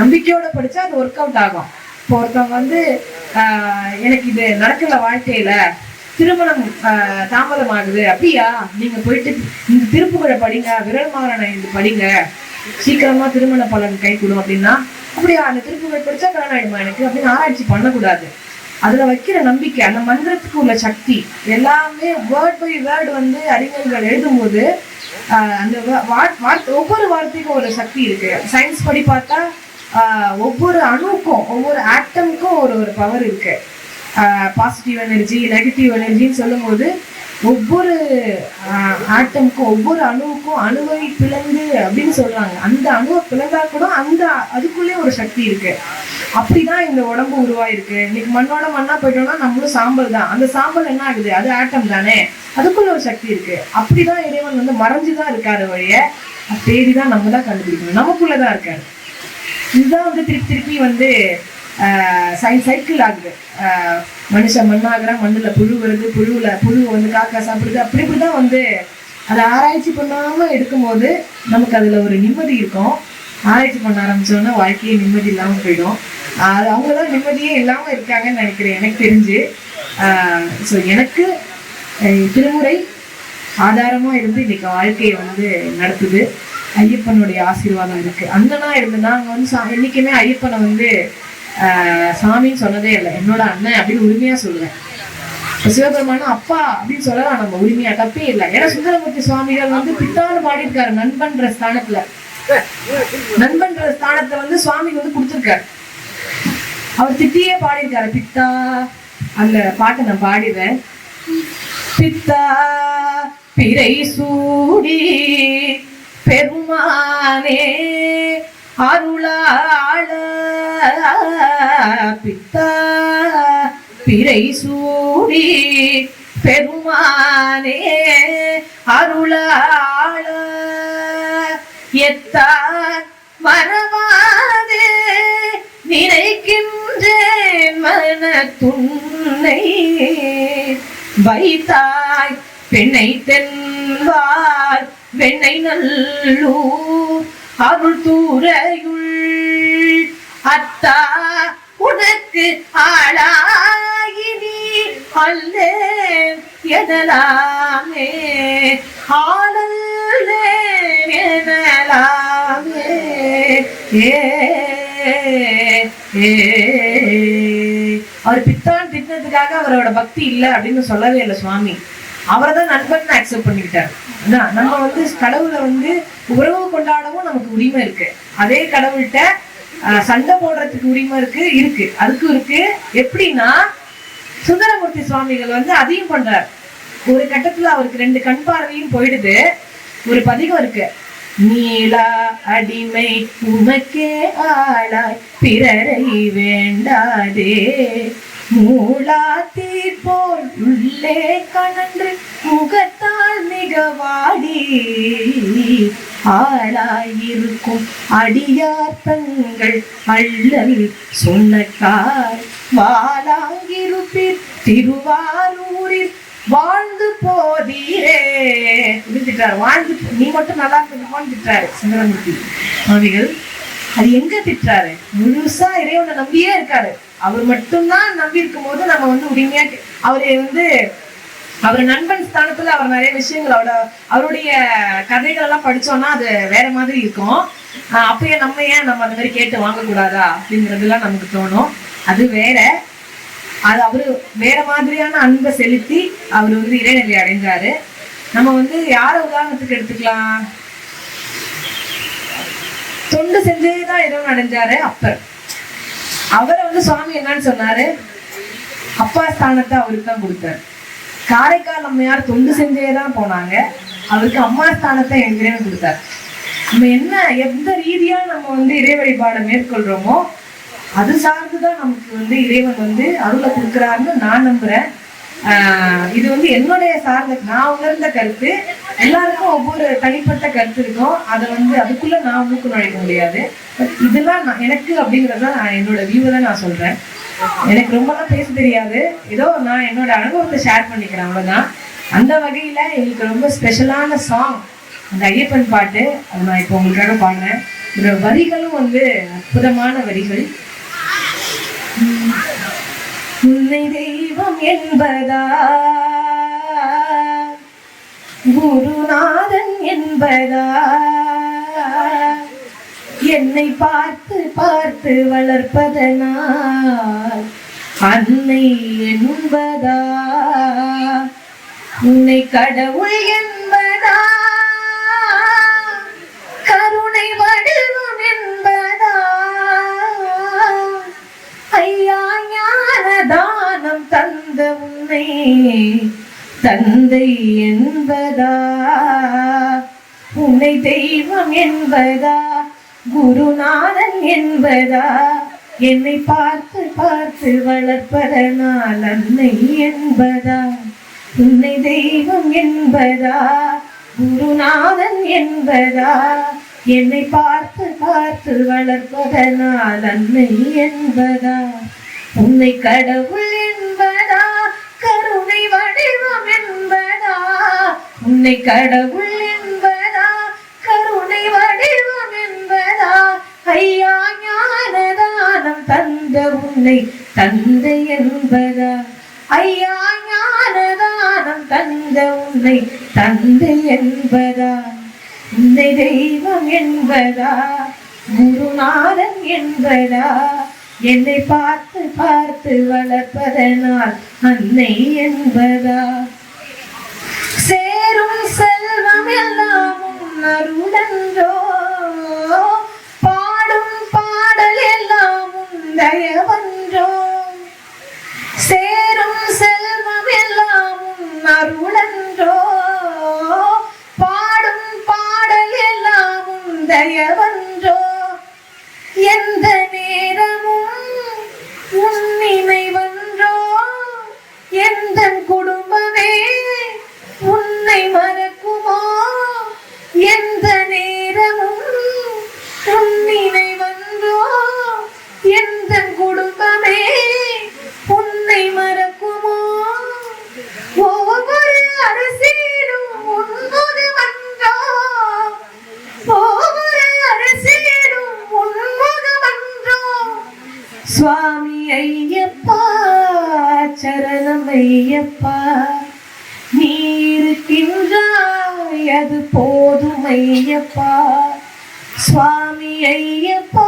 நம்பிக்கையோட படிச்சா அது ஒர்க் அவுட் ஆகும். இப்போ ஒருத்தவங்க வந்து எனக்கு இது நடக்கல, வாழ்க்கையில திருமணம் தாமதம் ஆகுது, அப்படியா நீங்க போயிட்டு இந்த திருப்புகழை படிங்க, விரல் மாறனை இது படிங்க, சீக்கிரமா திருமண பலன் கை கொடும் அப்படின்னா, அப்படியா அந்த திருப்புகழ் படிச்சா கல்யாணம் ஆயிடுமா எனக்கு அப்படின்னு ஆராய்ச்சி பண்ணக்கூடாது. அதுல வைக்கிற நம்பிக்கை, அந்த மந்திரத்துக்கு உள்ள சக்தி எல்லாமே வேர்ட் பை வேர்டு வந்து அறிஞர்கள் எழுதும்போது அந்த ஒவ்வொரு வார்த்தைக்கும் ஒரு சக்தி இருக்கு. சயின்ஸ் படி பார்த்தா ஒவ்வொரு அணுக்கும் ஒவ்வொரு ஆட்டமுக்கும் ஒரு பவர் இருக்கு. பாசிட்டிவ் எனர்ஜி, நெகட்டிவ் எனர்ஜின்னு சொல்லும் போது ஒவ்வொரு ஆட்டமுக்கும் ஒவ்வொரு அணுவுக்கும் அணுவை பிளந்து அப்படின்னு சொல்றாங்க. அந்த அணுவை பிளந்தா கூட அதுக்குள்ளே ஒரு சக்தி இருக்கு. அப்படிதான் இந்த உடம்பு உருவாயிருக்கு. இன்னைக்கு மண்ணோட மண்ணா போயிட்டோம்னா நம்மளும் சாம்பல் தான். அந்த சாம்பல் என்ன ஆகுது, அது ஆட்டம் தானே, அதுக்குள்ள ஒரு சக்தி இருக்கு. அப்படிதான் இறைவன் வந்து மறைஞ்சுதான் இருக்காரு வழிய தேடிதான் நம்ம தான் கண்டுபிடிக்கணும். நமக்குள்ளதான் இருக்காரு. இதுதான் வந்து திருப்பி வந்து சைக்கிள் ஆகுது. மனுஷன் மண்ணாகிறான், மண்ணுல புழு வருது, புழு வந்து காக்கா சாப்பிடுது. அப்படிதான் வந்து அதை ஆராய்ச்சி பண்ணாம எடுக்கும்போது நமக்கு அதுல ஒரு நிம்மதி இருக்கும். ஆராய்ச்சி பண்ண ஆரம்பிச்சோன்னா வாழ்க்கையே நிம்மதி இல்லாம போயிடும். அவங்கதான் நிம்மதியே இல்லாம இருக்காங்கன்னு நினைக்கிறேன் எனக்கு தெரிஞ்சு. ஸோ எனக்கு திருமுறை ஆதாரமா இருந்து இன்னைக்கு வாழ்க்கையை வந்து நடத்துது. ஐயப்பனுடைய ஆசீர்வாதம் இருக்கு. அண்ணனா இருந்து நாங்க வந்து என்னைக்குமே ஐயப்பனை வந்து சாமின்னு சொன்னதே இல்லை. என்னோட அண்ணன் அப்படின்னு உரிமையா சொல்லுவேன். சிவபெருமான அப்பா அப்படின்னு சொல்லலாம் நம்ம உரிமையா, தப்பே இல்லை. ஏன்னா சுந்தரமூர்த்தி சுவாமிகள் வந்து பித்தான்னு பாடியிருக்காரு. நண்பன்ற ஸ்தானத்துல வந்து சுவாமிக்கு வந்து கொடுத்துருக்காரு. அவர் திட்டியே பாடியிருக்காரு பித்தா. அந்த பாட்டை நான் பாடிடுறேன். பித்தா பிறை சூடி பெருமானே அருளாள, பித்தா பிறை சூடி பெருமானே அருளாள, எத்தான் மறவாதே நினைக்கின்றேன் மனத்துன்னை, வைத்தாய் பெண்ணை தென்பால் வெண்ணை நல்லூர் அருள் தூரையுள், அத்தா உனக்கு ஆளாயினி அல்லே எனலாமே, ஆளல்லே எனலாமே. அவர் பித்தான் திட்டினதுக்காக அவரோட பக்தி இல்லை அப்படின்னு சொல்லவே இல்லை சுவாமி. அவரை தான் நண்பன் அக்செப்ட் பண்ணிக்கிட்டாரு. நம்ம வந்து கடவுளை வந்து உறவு கொண்டாடவும் நமக்கு உரிமை இருக்கு. அதே கடவுள்கிட்ட சண்டை போடுறதுக்கு உரிமை இருக்கு அதுக்கும் இருக்கு. எப்படின்னா சுந்தரமூர்த்தி சுவாமிகள் வந்து அதையும் பண்றாரு. ஒரு கட்டத்துல அவருக்கு 2 கண் பார்வையும் போயிடுது. ஒரு பதிகம் இருக்கு. நீலா அடிமை உமக்கே ஆளாய் பிறரை வேண்டாதே, மூலாத்தி போல் உள்ளே கணன்று முகத்தால் மிக வாடி, ஆளாயிருக்கும் அடியார் தங்கள் அள்ளல் சொன்னக்கார், வாளாங்கிருப்பீர் திருவாரூரில் வாழ்ந்து போதீரே திட்டாரு. வாழ்ந்து நீ மட்டும் நல்லா இருந்துப்பான்னு திட்டாரு சுந்தரமூர்த்தி சுவாமிகள். அது எங்க திட்டாரு, முழுசா இறைவனை நம்பியே இருக்காரு. அவர் மட்டும்தான் நம்பி இருக்கும் போது நம்ம வந்து உரிமையா அவர் நண்பன் ஸ்தானத்துல அவர் நிறைய விஷயங்கள் அவருடைய கதைகள் எல்லாம் படிச்சோம்னா அது வேற மாதிரி இருக்கும். அப்பயே நம்ம அந்த மாதிரி கேட்டு வாங்கக்கூடாதா அப்படிங்கிறதுலாம் நமக்கு தோணும். அது வேற. அது அவரு வேற மாதிரியான அன்பை செலுத்தி அவர் வந்து இறைநிலை அடைஞ்சாரு. நம்ம வந்து யார உதாரணத்துக்கு எடுத்துக்கலாம், தொண்டு செஞ்சேதான் இறைவன் அடைஞ்சாரு அப்பர். அவரை வந்து சுவாமி என்னன்னு சொன்னாரு, அப்பா ஸ்தானத்தை அவருக்கு தான் கொடுத்தாரு. காரைக்கால் அம்மையார் தொண்டு செஞ்சேதான் போனாங்க, அவருக்கு அம்மா ஸ்தானத்தை என் இறைவன் கொடுத்தாரு. நம்ம என்ன எந்த ரீதியா நம்ம வந்து இறை வழிபாடை மேற்கொள்றோமோ அது சார்ந்துதான் நமக்கு வந்து இறைவன் வந்து அருளை கொடுக்குறாருன்னு நான் நம்புறேன். இது வந்து என்னுடைய சார்ந்த நான் உணர்ந்த கருத்து. எல்லாருக்கும் ஒவ்வொரு தனிப்பட்ட கருத்து இருக்கும். அதை வந்து அதுக்குள்ள நான் மூக்கு நுழைக்க முடியாது. பட் இதெல்லாம் எனக்கு அப்படிங்கறத நான் என்னோட வியூவை தான் நான் சொல்றேன். எனக்கு ரொம்பலாம் பேச தெரியாது. ஏதோ நான் என்னோட அனுபவத்தை ஷேர் பண்ணிக்கிறேன், அவ்வளவுதான். அந்த வகையில எங்களுக்கு ரொம்ப ஸ்பெஷலான சாங் அந்த ஐயப்பன் பாட்டு. அது நான் இப்போ உங்களுக்காக பாடுறேன். இதோட வரிகளும் வந்து அற்புதமான வரிகள். உன்னை தெய்வம் என்பதா, குருநாதன் என்பதா, என்னை பார்த்து பார்த்து வளர்ப்பதனால் அன்னை என்பதா, உன்னை கடவுள் என்பதா, கருணை வடிவம் என்பதா, ஐயா ஞான தானம் தந்த உன்னை தந்தை என்பதா, உன்னை தெய்வம் என்பதா, குருநாதன் என்பதா, என்னை பார்த்து பார்த்து வளர்ப்பதனால் அன்னை என்பதா, உன்னை தெய்வம் என்பதா, குருநாதன் என்பதா, என்னை பார்த்து பார்த்து வளர்ப்பதனால் அன்னை என்பதா, உன்னை கடவுள் என்பதா, கருணை வடிவம் என்பதா, உன்னை கடவுள் என்பதா, கருணை வடிவம் என்பதா, ஐயா ஞானதானம் தந்த உன்னை தந்தை என்பதா, ஐயா ஞானதானம் தந்த உன்னை தந்தை என்பதா, உன்னை தெய்வம் என்பதா, குருநாதன் என்பதா, என்னை பார்த்து பார்த்து வளர்ப்பதனால் அன்னை என்பதா, சேரும் செல்வம் எல்லாம் உன் அருளன்றோ, பாடும் பாடல் எல்லாம் உன் தயவன்றோ, சேரும் செல்வம் எல்லாம் உன் அருளன்றோ, பாடும் பாடல் எல்லாம் உன் தயவன்றோ, எந்த நேரமும் உன் நினைவன்றோ, எந்த குடும்பமே உன்னை மறக்குமோ, எந்த நேரமும் உன் நினைவன்றோ, எந்த குடும்பமே உன்னை மறக்குமோ, ஒவ்வொரு அரசியலும் உன்முகமன்றோ, ஒவ்வொரு அரசியலும் உன்முகமன்றோ, சுவாமி ஐயப்பா சரணம் ஐயப்பா, நீ இருக்கின்றாய் அது போதும் ஐயப்பா, சுவாமி ஐயப்பா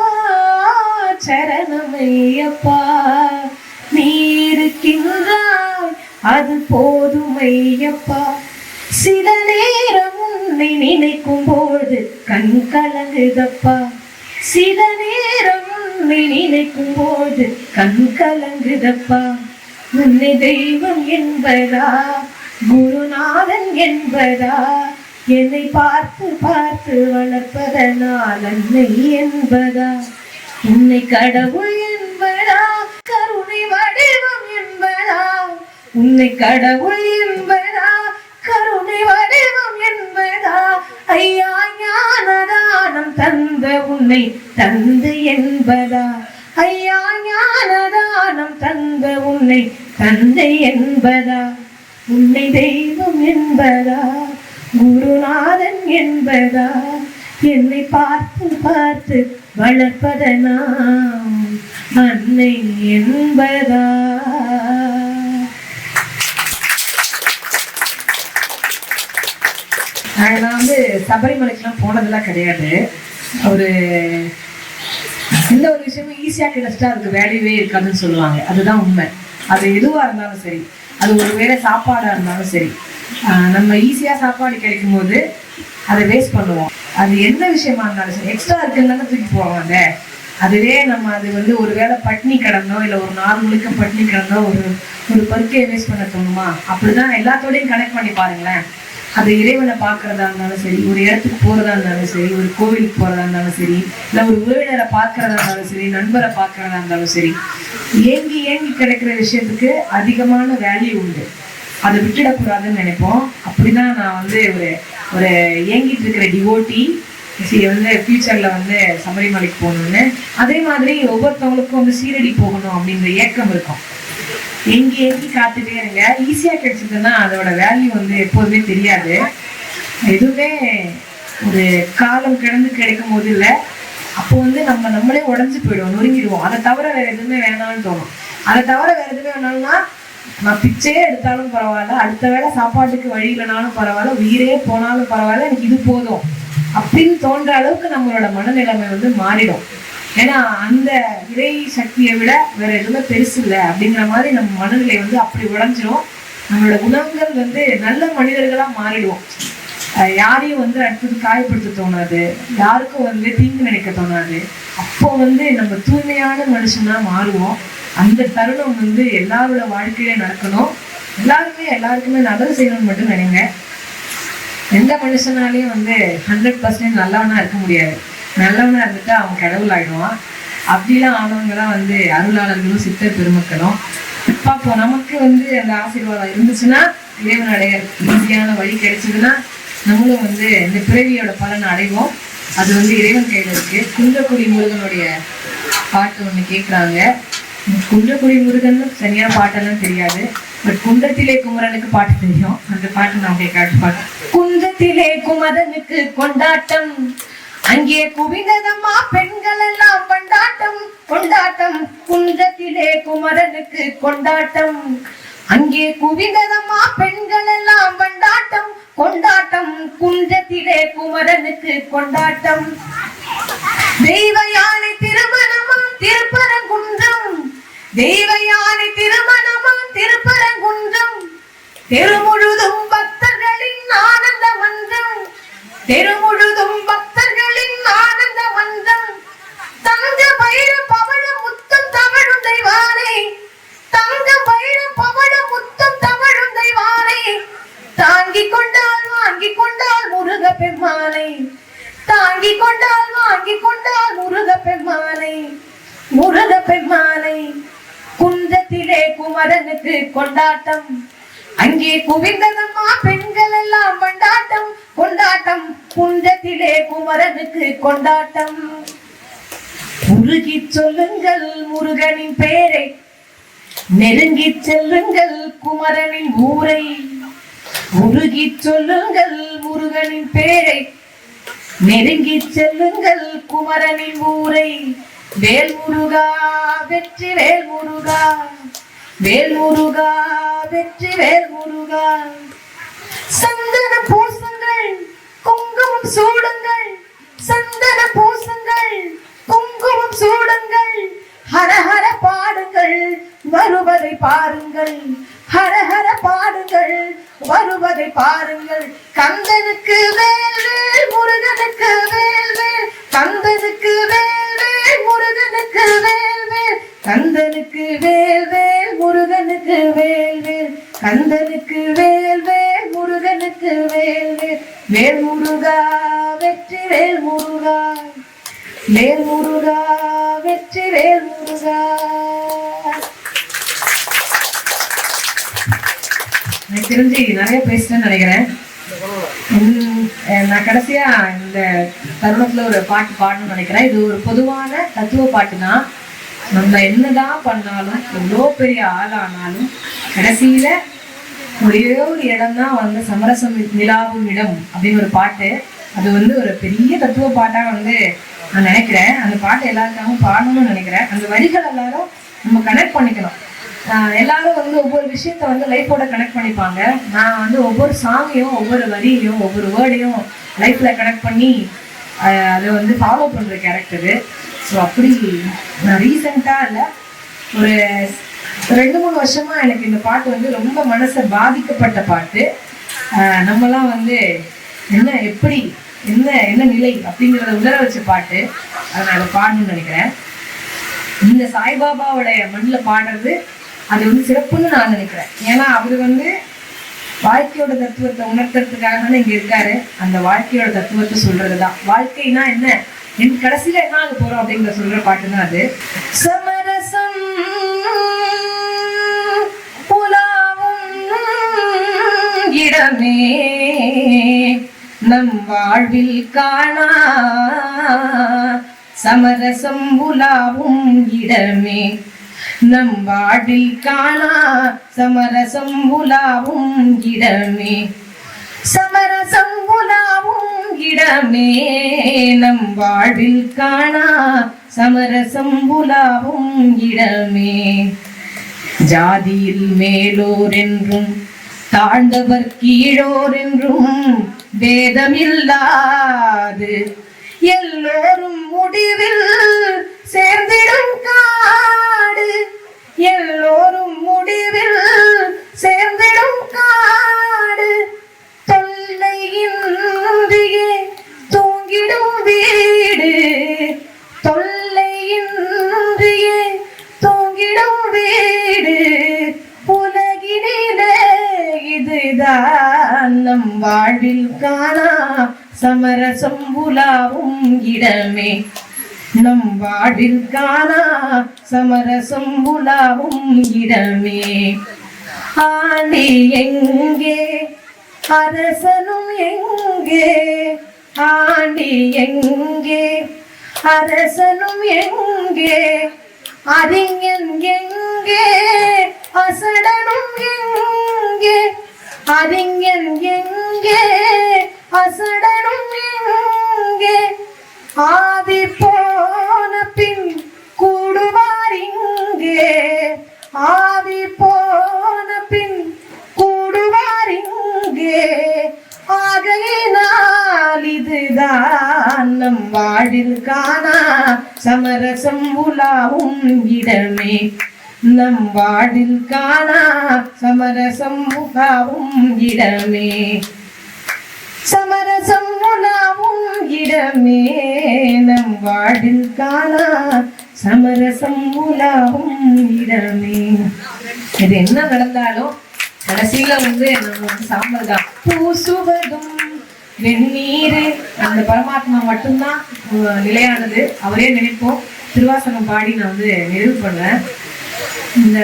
சரணம் ஐயப்பா, நீ இருக்கின்றாய் அது போதும் ஐயப்பா, சில நேரம் உன்னை நினைக்கும் போது கண் கலங்குதப்பா, சில நேரம் உன்னை நினைக்கும் போது கண் கலங்குதப்பா, உன்னை தெய்வம் என்பதா, குருநாதன் என்பதா, என்னை பார்த்து பார்த்து வளர்ப்பதனால் அன்னை என்பதா, உன்னை கடவுள் என்பதா, கருணை வடிவம் என்பதா, உன்னை கடவுள் என்பதா, கருணை வடிவம் என்பதா, ஐயா ஞானதானம் தந்த உன்னை தந்தை என்பதா, ஐயா ஞானதானம் தந்த உன்னை தந்தை என்பதா, உன்னை தெய்வம் என்பதா, குருநாதன் என்பதா, என்னை பார்த்து பார்த்து வளர்ப்பதனா அன்னை என்பதா. நான் வந்து சபரிமலைக்கெல்லாம் போனதெல்லாம் கிடையாது. ஒரு எந்த ஒரு விஷயமும் ஈஸியாக கிடைச்சிட்டா அதுக்கு வேலையே இருக்காதுன்னு சொல்லுவாங்க. அதுதான் உண்மை. அது எதுவாக இருந்தாலும் சரி, அது ஒரு வேளை சாப்பாடாக இருந்தாலும் சரி, நம்ம ஈஸியாக சாப்பாடு கிடைக்கும் போது அதை வேஸ்ட் பண்ணுவோம். அது எந்த விஷயமா இருந்தாலும் சரி, எக்ஸ்ட்ரா இருக்குன்னு தூக்கி போவாங்க. அதுவே நம்ம அது வந்து ஒரு வேளை பட்னி கிடந்தோம், இல்லை ஒரு நாள் முழுக்க பட்னி கிடந்தோம், ஒரு பருக்கையை வேஸ்ட் பண்ண தோணுமா? அப்படிதான் எல்லாத்தோடையும் கனெக்ட் பண்ணி பாருங்களேன். அது இறைவனை பார்க்கறதா இருந்தாலும் சரி, ஒரு இடத்துக்கு போறதா இருந்தாலும் சரி, ஒரு கோவிலுக்கு போறதா இருந்தாலும் சரி, இல்லை ஒரு உறவினரை பார்க்கறதா இருந்தாலும் சரி, நண்பரை பார்க்கறதா இருந்தாலும் சரி, ஏங்கி ஏங்கி கிடைக்கிற விஷயத்துக்கு அதிகமான வேல்யூ உண்டு. அதை விட்டுடக்கூடாதுன்னு நினைப்போம். அப்படிதான் நான் வந்து ஒரு ஒரு ஏங்கிட்டு இருக்கிற டிவோட்டி வந்து ஃபியூச்சர்ல வந்து சபரிமலைக்கு போகணும்னு. அதே மாதிரி ஒவ்வொருத்தவங்களுக்கும் வந்து சீரடி போகணும் அப்படின்ற ஏக்கம் இருக்கும். எங்கி எங்கி காத்துட்டே இருங்க. ஈஸியா கிடைச்சதுன்னா அதோட வேல்யூ வந்து எப்போதுமே தெரியாது. எதுவுமே ஒரு காலம் கிடந்து கிடைக்கும் போது இல்லை, அப்போ வந்து நம்மளே உடஞ்சு போயிடுவோம், நொறுங்கிடுவோம். அதை தவிர வேற எதுவுமே வேணாம்னு தோணும். அதை தவிர வேற எதுவுமே வேணாம்னா நான் பிச்சையே எடுத்தாலும் பரவாயில்ல, அடுத்த வேளை சாப்பாட்டுக்கு வழி இல்லைனாலும் பரவாயில்ல, உயிரே போனாலும் பரவாயில்ல, எனக்கு இது போதும் அப்படின்னு தோன்ற அளவுக்கு நம்மளோட மனநிலைமை வந்து மாறிடும். ஏன்னா அந்த இறை சக்தியை விட வேற எதுவுமே பெருசு இல்லை அப்படிங்கிற மாதிரி நம்ம மனநிலை வந்து அப்படி உடைஞ்சிரும். நம்மளோட குணங்கள் வந்து நல்ல மனிதர்களா மாறிடுவோம். யாரையும் வந்து அடுத்தது காயப்படுத்த தோணாது, யாருக்கும் வந்து தீங்கு நினைக்க தோணாது. அப்போ வந்து நம்ம தூய்மையான மனுஷனா மாறுவோம். அந்த தருணம் வந்து எல்லாரோட வாழ்க்கையிலே நடக்கணும். எல்லாருக்குமே நல்லது செய்யணும்னு மட்டும் நினைங்க. எந்த மனுஷனாலையும் வந்து 100% நல்லவனா இருக்க முடியாது. நல்லவனா இருந்துட்டா அவன் கடவுள் ஆயிடுவான். அப்படிலாம் ஆனவங்க தான் வந்து அருளாளர்களும் சித்தர் பெருமக்களும். அப்போ நமக்கு வந்து அந்த ஆசீர்வாதம் இருந்துச்சுன்னா, இறைவனுடைய ஈஸியான வழி கிடைச்சதுன்னா நம்மளும் வந்து இந்த பிறவியோட பலனை அடைவோம். அது வந்து இறைவன் கையில இருக்கு. குன்றக்குடி முருகனுடைய பாட்டு ஒண்ணு கேட்குறாங்க. குன்றக்குடி முருகன் சரியான பாட்டெல்லாம் தெரியாது, பட் குன்றத்திலே குமரனுக்கு பாட்டு தெரியும். அந்த பாட்டு நான் கேட்காட்டு பாட்டு. குன்றத்திலே குமரனுக்கு கொண்டாட்டம், அங்கே குவிந்ததம்மா பெண்கள் எல்லாம் கொண்டாட்டம் கொண்டாட்டம். குன்றத்திலே குமரனுக்கு கொண்டாட்டம், அங்கே குவிந்ததம்மா பெண்கள் எல்லாம் கொண்டாட்டம் கொண்டாட்டம். குன்றத்திலே குமரனுக்கு கொண்டாட்டம். தெய்வ யானை திருமணமாம் திருப்பரங்குன்றம், தெய்வ யானை திருமணமாம் திருப்பரங்குன்றம். தெருமுழுதும் பக்தர்களின் ஆனந்த மன்றம், தெருமுழுதும் பக்தர்களின் ஆனந்த மன்றம். தங்க பயிர பவள முத்தம் தவழும் தெய்வானை, தங்க பயிர பவள முத்தம் தவழும் தெய்வானை. தாங்கிக் கொண்டால் வாங்கிக் கொண்டால் முருக பெருமானை, தாங்கிக் கொண்டால் வாங்கிக் கொண்டால் முருக பெருமானை, முருக பெருமானை. குன்றத்திலே குமரனுக்கு கொண்டாட்டம், அங்கே குவிந்ததம்மா பெண்கள் எல்லாம் கொண்டாட்டம் கொண்டாட்டம். குன்றத்திலே குமரனுக்கு கொண்டாட்டம். உருகி சொல்லுங்கள் முருகனின் பெயரை, நெருங்கி செல்லுங்கள் குமரனின் ஊரை. உருகி சொல்லுங்கள் முருகனின் பெயரை, நெருங்கி செல்லுங்கள் குமரனின் ஊரை. வேல் முருகா வெற்றி வேல் முருகா, வேல் முருகா வெற்றி வேல் முருகா. சந்தன பூசங்கள் குங்குமம் சூடுங்கள், சந்தன பூசங்கள் குங்குமம் சூடுங்கள். ஹரஹர பாடுங்கள் வருவதை பாருங்கள், ஹரஹர பாடுங்கள் வருவதை பாருங்கள். கந்தனுக்கு வேல் வேல் முருகனுக்கு வேல் வேல், கந்தனுக்கு வேல் வேல் முருகனுக்கு வேல் வேல், கந்தனுக்கு வேல் வேல் முருகனுக்கு வேல் வேல், கந்தனுக்கு வேல் வேல் முருகனுக்கு வேல் வேல். வேல் முருகா வெற்றி வேல் முருகா, வேல் முருகா வெற்றி வேல் முருகா. எனக்கு தெரிஞ்சு நிறைய பேசுறேன்னு நினைக்கிறேன். நான் கடைசியா இந்த தருணத்துல ஒரு பாட்டு பாடணும்னு நினைக்கிறேன். இது ஒரு பொதுவான தத்துவ பாட்டு தான். நம்ம என்னதான் பண்ணாலும், எவ்வளோ பெரிய ஆளானாலும், கடைசியில ஒரே ஒரு இடம் தான் வந்து சமரசம் நிலாவும் இடம் அப்படின்னு ஒரு பாட்டு. அது வந்து ஒரு பெரிய தத்துவ பாட்டா வந்து நான் நினைக்கிறேன். அந்த பாட்டை எல்லாருக்காகவும் பாடணும்னு நினைக்கிறேன். அந்த வரிகள் எல்லாரும் நம்ம கனெக்ட் பண்ணிக்கணும். எல்லாரும் வந்து ஒவ்வொரு விஷயத்த வந்து லைஃபோட கனெக்ட் பண்ணிப்பாங்க. நான் வந்து ஒவ்வொரு சாங்கையும் ஒவ்வொரு வரியையும் ஒவ்வொரு வேர்டையும் லைஃப்ல கனெக்ட் பண்ணி அதை வந்து ஃபாலோ பண்ற கேரக்டரு. ஸோ அப்படி நான் ரீசெண்டாக இல்லை, ஒரு 2-3 வருஷமா எனக்கு இந்த பாட்டு வந்து ரொம்ப மனசை பாதிக்கப்பட்ட பாட்டு. நம்மலாம் வந்து என்ன எப்படி என்ன நிலை அப்படிங்கிறத உணர வச்ச பாட்டு. அதை நான் பாடணும்னு நினைக்கிறேன். இந்த சாய்பாபாவோடைய மண்ணில் பாடுறது அது வந்து சிறப்புன்னு நான் நினைக்கிறேன். ஏன்னா அவர் வந்து வாழ்க்கையோட தத்துவத்தை உணர்த்துறதுக்காக தானே இங்க இருக்காரு. அந்த வாழ்க்கையோட தத்துவத்தை சொல்றதுதான். வாழ்க்கைனா என்ன, என் கடைசியில என்ன ஆக போறோம் அப்படிங்கிற சொல்ற பாட்டு தான் அது. சமரசம் புலாவும் இடமே நம் வாழ்வில் காணா, சமரசம் உலாவும் இடமே நம் வாழ்வில் காணா, சமரசம் உலாவும் இடமே, சமரசம் உலாவும் இடமே நம் வாழ்வில் காணா, சமரசம் உலாவும் இடமே. ஜாதியில் மேலோர் என்றும் தாழ்ந்தவர் கீழோர் என்றும் வேதமில்லாது எல்லோரும் முடிவில் சேர்ந்திடும் காடு, எல்லோரும் முடிவில் சேர்ந்திடும் காடு, தொல்லையின்றியே தூங்கிடும் வீடு, தொல்லையின்றியே தூங்கிடும் வீடு, உலகினிலே இதுதான் நம் வாழ்வில் காணா, சமரசம் உலாவும் இடமே நம் வாழ்வில் காணா, சமரசம் உலாவும் இடமே. ஆண்டி எங்கே அரசனும் எங்கே, ஆண்டி எங்கே அரசனும் எங்கே, அறிஞன் எங்கே அசடனும் எங்கே, அறிஞன் எங்கே அசடனும் எங்கே, ஆதி போன பின் கூடுவார் இங்கே, ஆதி போன பின் கூடுவார் இங்கே, ஆகையினால் இதுதான் நம் வாழ்வில் காணா, சமரசம் உலாவும் இடமே நம் வாழ்வில் காணா, சமரசம் உலாவும் இடமே, சமரசம் உலாவும் இடமே நம் வாழ்வில் காணா, சமரசம் உலாவும் இடமே. இது என்ன நடந்தாலும் கடைசியில நம்ம சாம்பல் தான் பூசுவதும் வெந்நீர். அந்த பரமாத்மா மட்டும்தான் நிலையானது, அவரே நினைப்போம். திருவாசகம் பாடி நான் நிறைவு பண்ணேன். இந்த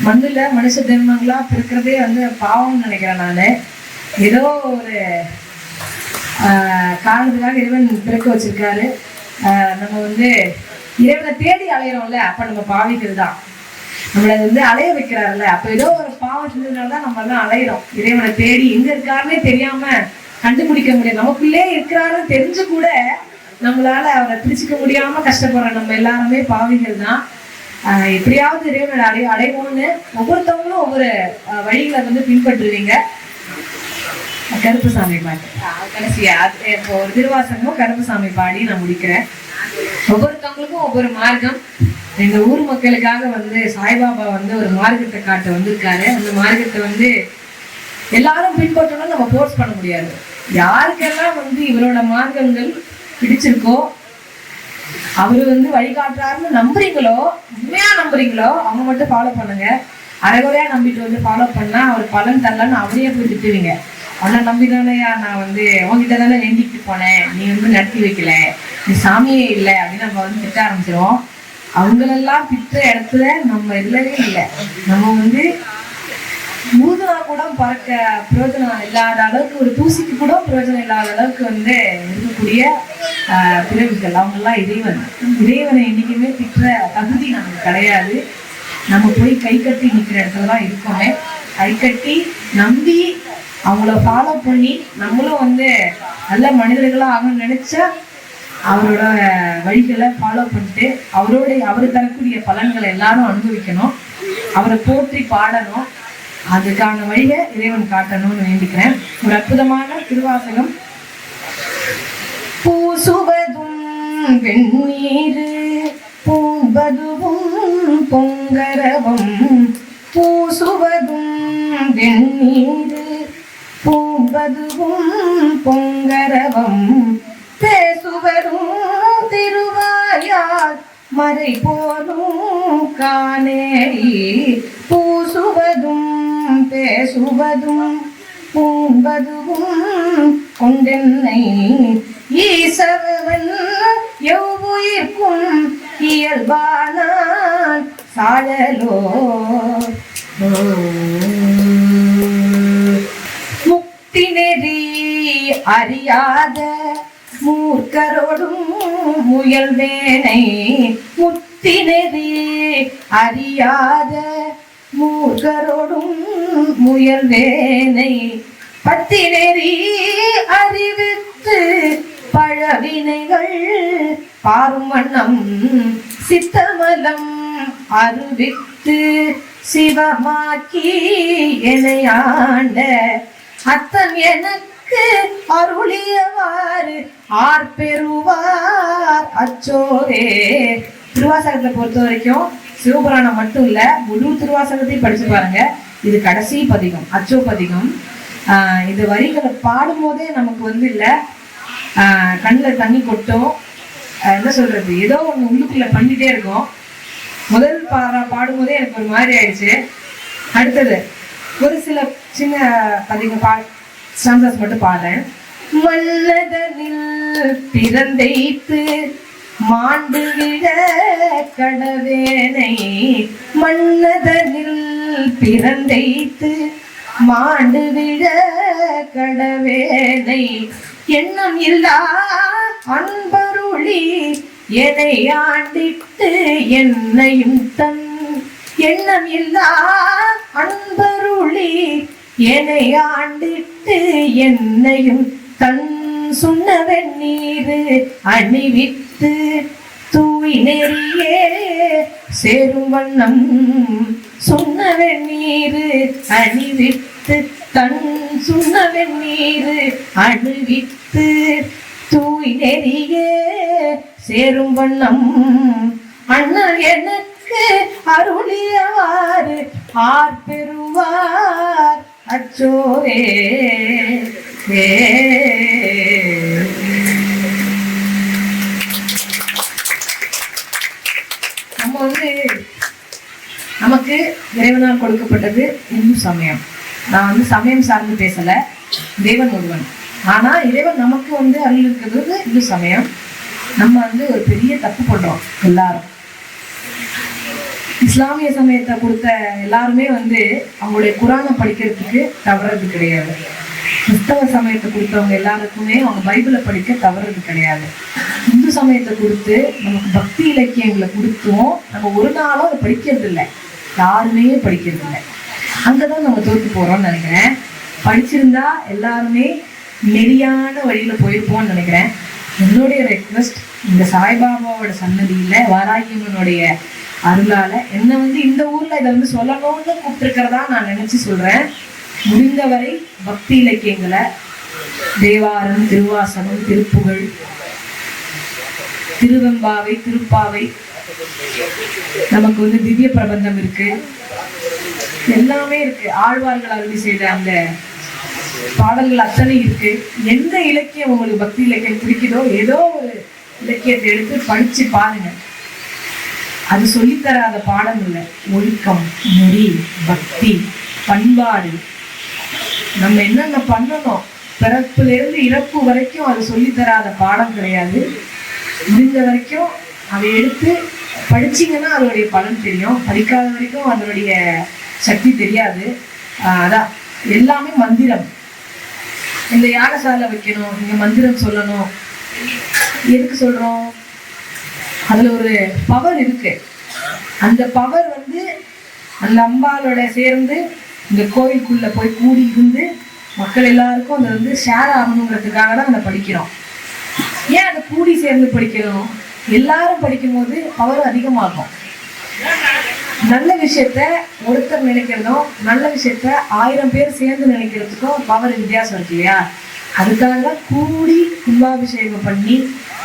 மண்ணுல மனுஷ ஜென்மங்களா பிறக்கிறதே பாவம்னு நினைக்கிறேன் நான். ஏதோ ஒரு காரணத்துக்காக இறைவன் பிறக்க வச்சிருக்காரு. நம்ம இறைவனை தேடி அலையிறோம்ல, அப்ப நம்ம பாவிகள் தான். நம்மளை அலைய வைக்கிறாருல்ல, அப்ப ஏதோ ஒரு பாவம் செஞ்சதுனாலதான் நம்ம எல்லாம் அலையிறோம். இறைவனை தேடி எங்க இருக்காருன்னே தெரியாம கண்டுபிடிக்க முடியாது. நமக்குள்ளே இருக்கிறாருன்னு தெரிஞ்சு கூட நம்மளால அவரை பிடிச்சிக்க முடியாம கஷ்டப்படுற நம்ம எல்லாருமே பாவிகள் தான். எப்படியாவது இறைவனை அடைவோம்னு ஒவ்வொருத்தவங்களும் ஒவ்வொரு வழிகளை பின்பற்றுவீங்க. கருப்புசாமி பாட்டு கடைசியா இப்போ ஒரு திருவாசகமும் கருப்புசாமி பாடி நான் முடிக்கிறேன். ஒவ்வொருத்தவங்களுக்கும் ஒவ்வொரு மார்க்கம். எங்க ஊர் மக்களுக்காக சாய்பாபா ஒரு மார்க்கத்தை காட்ட வந்திருக்காரு. அந்த மார்க்கத்தை எல்லாரும் பின்பற்றணும் நம்ம போர்ஸ் பண்ண முடியாது. யாருக்கெல்லாம் இவரோட மார்க்கங்கள் பிடிச்சிருக்கோ, அவரு வழிகாட்டுறாருன்னு நம்புறீங்களோ, உண்மையா நம்புறீங்களோ, அவங்க மட்டும் ஃபாலோ பண்ணுங்க. அரைகுறையா நம்பிட்டு ஃபாலோ பண்ணா அவர் பலன் தரலன்னு அவரையே போய் திட்டுவீங்க. அவனை நம்பிதானையா நான் உங்ககிட்ட தானே வேண்டிக்கிட்டு போனேன், நீ நடத்தி வைக்கல, நீ சாமியே இல்லை அப்படின்னு நம்ம திட்ட ஆரம்பிச்சிருவோம். அவங்களெல்லாம் திட்டுற இடத்துல நம்ம இல்லவே இல்லை. நம்ம ஊதுனா கூட பறக்க பிரயோஜனம் இல்லாத அளவுக்கு, ஒரு தூசிக்கு கூட பிரயோஜனம் இல்லாத அளவுக்கு இருக்கக்கூடிய பிறவிகள் அவங்கெல்லாம் இறைவன். இறைவனை என்னைக்குமே திட்டுற தகுதி நமக்கு கிடையாது. நம்ம போய் கை கட்டி நிற்கிற இடத்துல தான் இருக்கோமே. கை கட்டி நம்பி அவங்கள ஃபாலோ பண்ணி நம்மளும் நல்ல மனிதர்களாக ஆகணும்னு நினைச்சா அவரோட வழிகளை ஃபாலோ பண்ணிட்டு அவர் தரக்கூடிய பலன்களை எல்லாரும் அனுபவிக்கணும். அவரை போற்றி பாடணும். அதுக்கான வழியை இறைவன் காட்டணும்னு வேண்டிக்கிறேன். ஒரு அற்புதமான திருவாசகம். பூசுவதும் வெந்நீர் பூம்பதுவும் பொங்கரவம், பூசுவதும் வெந்நீர் பூம்பதுவும் பொங்கரவம், பேசுவதும் திருவாயால் மறை போலும் காணேரி, பூசுவதும் பேசுவதும் பூம்பதுவும் கொண்டென்னை ஈசவன் எவ்வுயிர்க்கும் இயல்பானான் சாழலோ முக்தி நெறி அறியாத மூர்க்கரோடும் முயல்வேனை முக்தி நெறி அறியாத மூர்க்கரோடும் முயல்வேனை பத்தி நெறி அறிவித்து பழவினைகள் பாரும் வண்ணம் சித்தமலம் அறிவித்து சிவமாக்கி எனையாண்ட அத்தன் எனக்கு அருளியவாறு ஆர்பெறுவார் அச்சோரே. திருவாசகத்தை பொறுத்த வரைக்கும் சிவபுராணம் மட்டும் இல்ல, முழு திருவாசகத்தையும் படிச்சு பாருங்க. இது கடைசி பதிகம், அச்சோ பதிகம். இந்த வரிகளை பாடும் போதே நமக்கு வந்து இல்ல கண்ணில் தண்ணி கொட்டும். என்ன சொல்றது, ஏதோ ஒண்ணு உள்ளுக்குள்ள பண்ணிட்டே இருக்கும். முதல் பாடும் போதே எனக்கு ஒரு மாதிரி ஆயிடுச்சு. அடுத்தது ஒரு சில சின்ன பதிகம் ஸ்டான்சஸ் மட்டும் பாடுறேன். மன்னதனில் பிறந்தைத்து மாண்டு விழ கடவேனை மன்னதனில் பிறந்தைத்து மாண்டு விழ கடவேனை எண்ணம் இல்லா அன்பருளி என்னை ஆண்டிட்டு என்னையும் தன் எண்ணம் இல்லா அன்பருளி என்னை ஆண்டிட்டு என்னையும் தன் சுண்ண வெந்நீர் அணிவித்து தூய் நெறியே சேரும் வண்ணம் சுண்ண வெந்நீர் அணிவித்து தன் சுண்ண வெந்நீர் அணிவித்து தூய் நெறியே சேரும் வண்ணம் அண்ணன் எனக்கு அருளியவாறு ஆர்பெறுவார் அச்சோரே. நம்ம வந்து நமக்கு இறைவனால் கொடுக்கப்பட்டது இந்து சமயம். நான் வந்து சமயம் சார்ந்து பேசல, தேவன் ஒருவன். ஆனா இறைவன் நமக்கு வந்து அருள் இருக்கிறது இந்து சமயம். நம்ம வந்து ஒரு பெரிய தப்பு பண்றோம் எல்லாரும். இஸ்லாமிய சமயத்தை கொடுத்த எல்லாருமே வந்து அவங்களுடைய குரானை படிக்கிறதுக்கு தவறது கிடையாது. கிறிஸ்தவ சமயத்தை கொடுத்தவங்க எல்லாருக்குமே அவங்க பைபிளை படிக்க தவறது கிடையாது. இந்து சமயத்தை கொடுத்து நமக்கு பக்தி இலக்கியங்களை கொடுத்தும் நம்ம ஒரு நாளும் அதை படிக்கிறது இல்லை, யாருமே படிக்கிறது இல்லை. அங்கதான் நம்ம தோற்று போறோம்னு நினைக்கிறேன். படிச்சிருந்தா எல்லாருமே நெறியான வழியில போயிருப்போம்னு நினைக்கிறேன். என்னுடைய ரெக்வஸ்ட், இந்த சாய்பாபாவோட சன்னதியில வாராகியம்மனுடைய அருளால என்ன வந்து இந்த ஊர்ல இதை வந்து சொல்லணும்னு கூப்பிட்டுருக்கிறதா நான் நினைச்சு சொல்றேன். முடிந்தவரை பக்தி இலக்கியங்களை, தேவாரம், திருவாசகம், திருப்புகழ், திருவெம்பாவை, திருப்பாவை, நமக்கு வந்து திவ்ய பிரபந்தம் இருக்கு, எல்லாமே இருக்கு. ஆழ்வார்கள் அருளி செய்த அந்த பாடல்கள் அத்தனை இருக்கு. எந்த இலக்கியம் உங்களுக்கு பக்தி இலக்கியம் பிடிக்குதோ ஏதோ ஒரு இலக்கியத்தை எடுத்து படிச்சு பாருங்க. அது சொல்லித்தராத பாடம் இல்லை. ஒழுக்கம், நெறி, பக்தி, பண்பாடு, நம்ம என்னென்ன பண்ணணும் பிறப்புல இருந்து இறப்பு வரைக்கும் அது சொல்லித்தராத பாடம் கிடையாது. முடிஞ்ச வரைக்கும் அதை எடுத்து படிச்சீங்கன்னா அதோடைய பலன் தெரியும். படிக்காத வரைக்கும் அதனுடைய சக்தி தெரியாது. அதான் எல்லாமே மந்திரம். இந்த யாகசாலை வைக்கணும், இங்க மந்திரம் சொல்லணும். எதுக்கு சொல்றோம்? அதுல ஒரு பவர் இருக்கு. அந்த பவர் வந்து அந்த அம்பாலோட சேர்ந்து இந்த கோயிலுக்குள்ள போய் கூடி இருந்து மக்கள் எல்லாருக்கும் அதை வந்து ஷேர் ஆகணுங்கிறதுக்காக தான் அதை படிக்கிறோம். ஏன் அதை கூடி சேர்ந்து படிக்கணும்? எல்லாரும் படிக்கும் போது பவர் அதிகமாகும். நல்ல விஷயத்த ஒருத்தர் நினைக்கிறதும் நல்ல விஷயத்த 1000 பேர் சேர்ந்து நினைக்கிறதுக்கும் பவர் வித்தியாசம் இருக்கு இல்லையா? அதுக்காக தான் கூடி கும்பாபிஷேகம் பண்ணி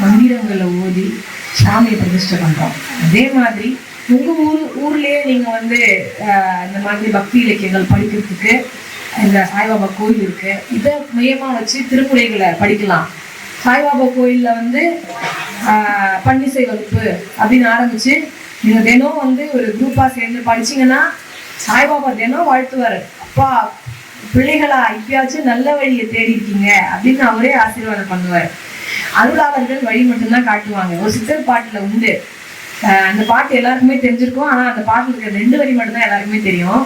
மந்திரங்களை ஓதி சாமியை பிரதிஷ்டை பண்றோம். அதே மாதிரி உங்க ஊர்லயே நீங்க வந்து இந்த மாதிரி பக்தி இலக்கியங்கள் படிக்கிறதுக்கு இந்த சாய்பாபா கோயில் இருக்கு. இதை மையமா வச்சு திருமுறைகளை படிக்கலாம். சாய்பாபா கோயில்ல வந்து பன்னிசை வகுப்பு அப்படின்னு ஆரம்பிச்சு நீங்க தினம் வந்து ஒரு குரூப்பா சேர்ந்து படிச்சீங்கன்னா சாய்பாபா தினம் வாழ்த்துவாரு. அப்பா பிள்ளைகளா இப்பயாச்சும் நல்ல வழியை தேடி இருக்கீங்க அப்படின்னு அவரே ஆசீர்வாதம் பண்ணுவார். அருளாளர்கள் வழி மட்டும்தான் காட்டுவாங்க. ஒரு சித்தர் பாட்டுல உண்டு, அந்த பாட்டு எல்லாருக்குமே தெரிஞ்சிருக்கும். ஆனா அந்த பாட்டுல இருக்கிற 2 வரி மட்டும்தான் எல்லாருக்குமே தெரியும்.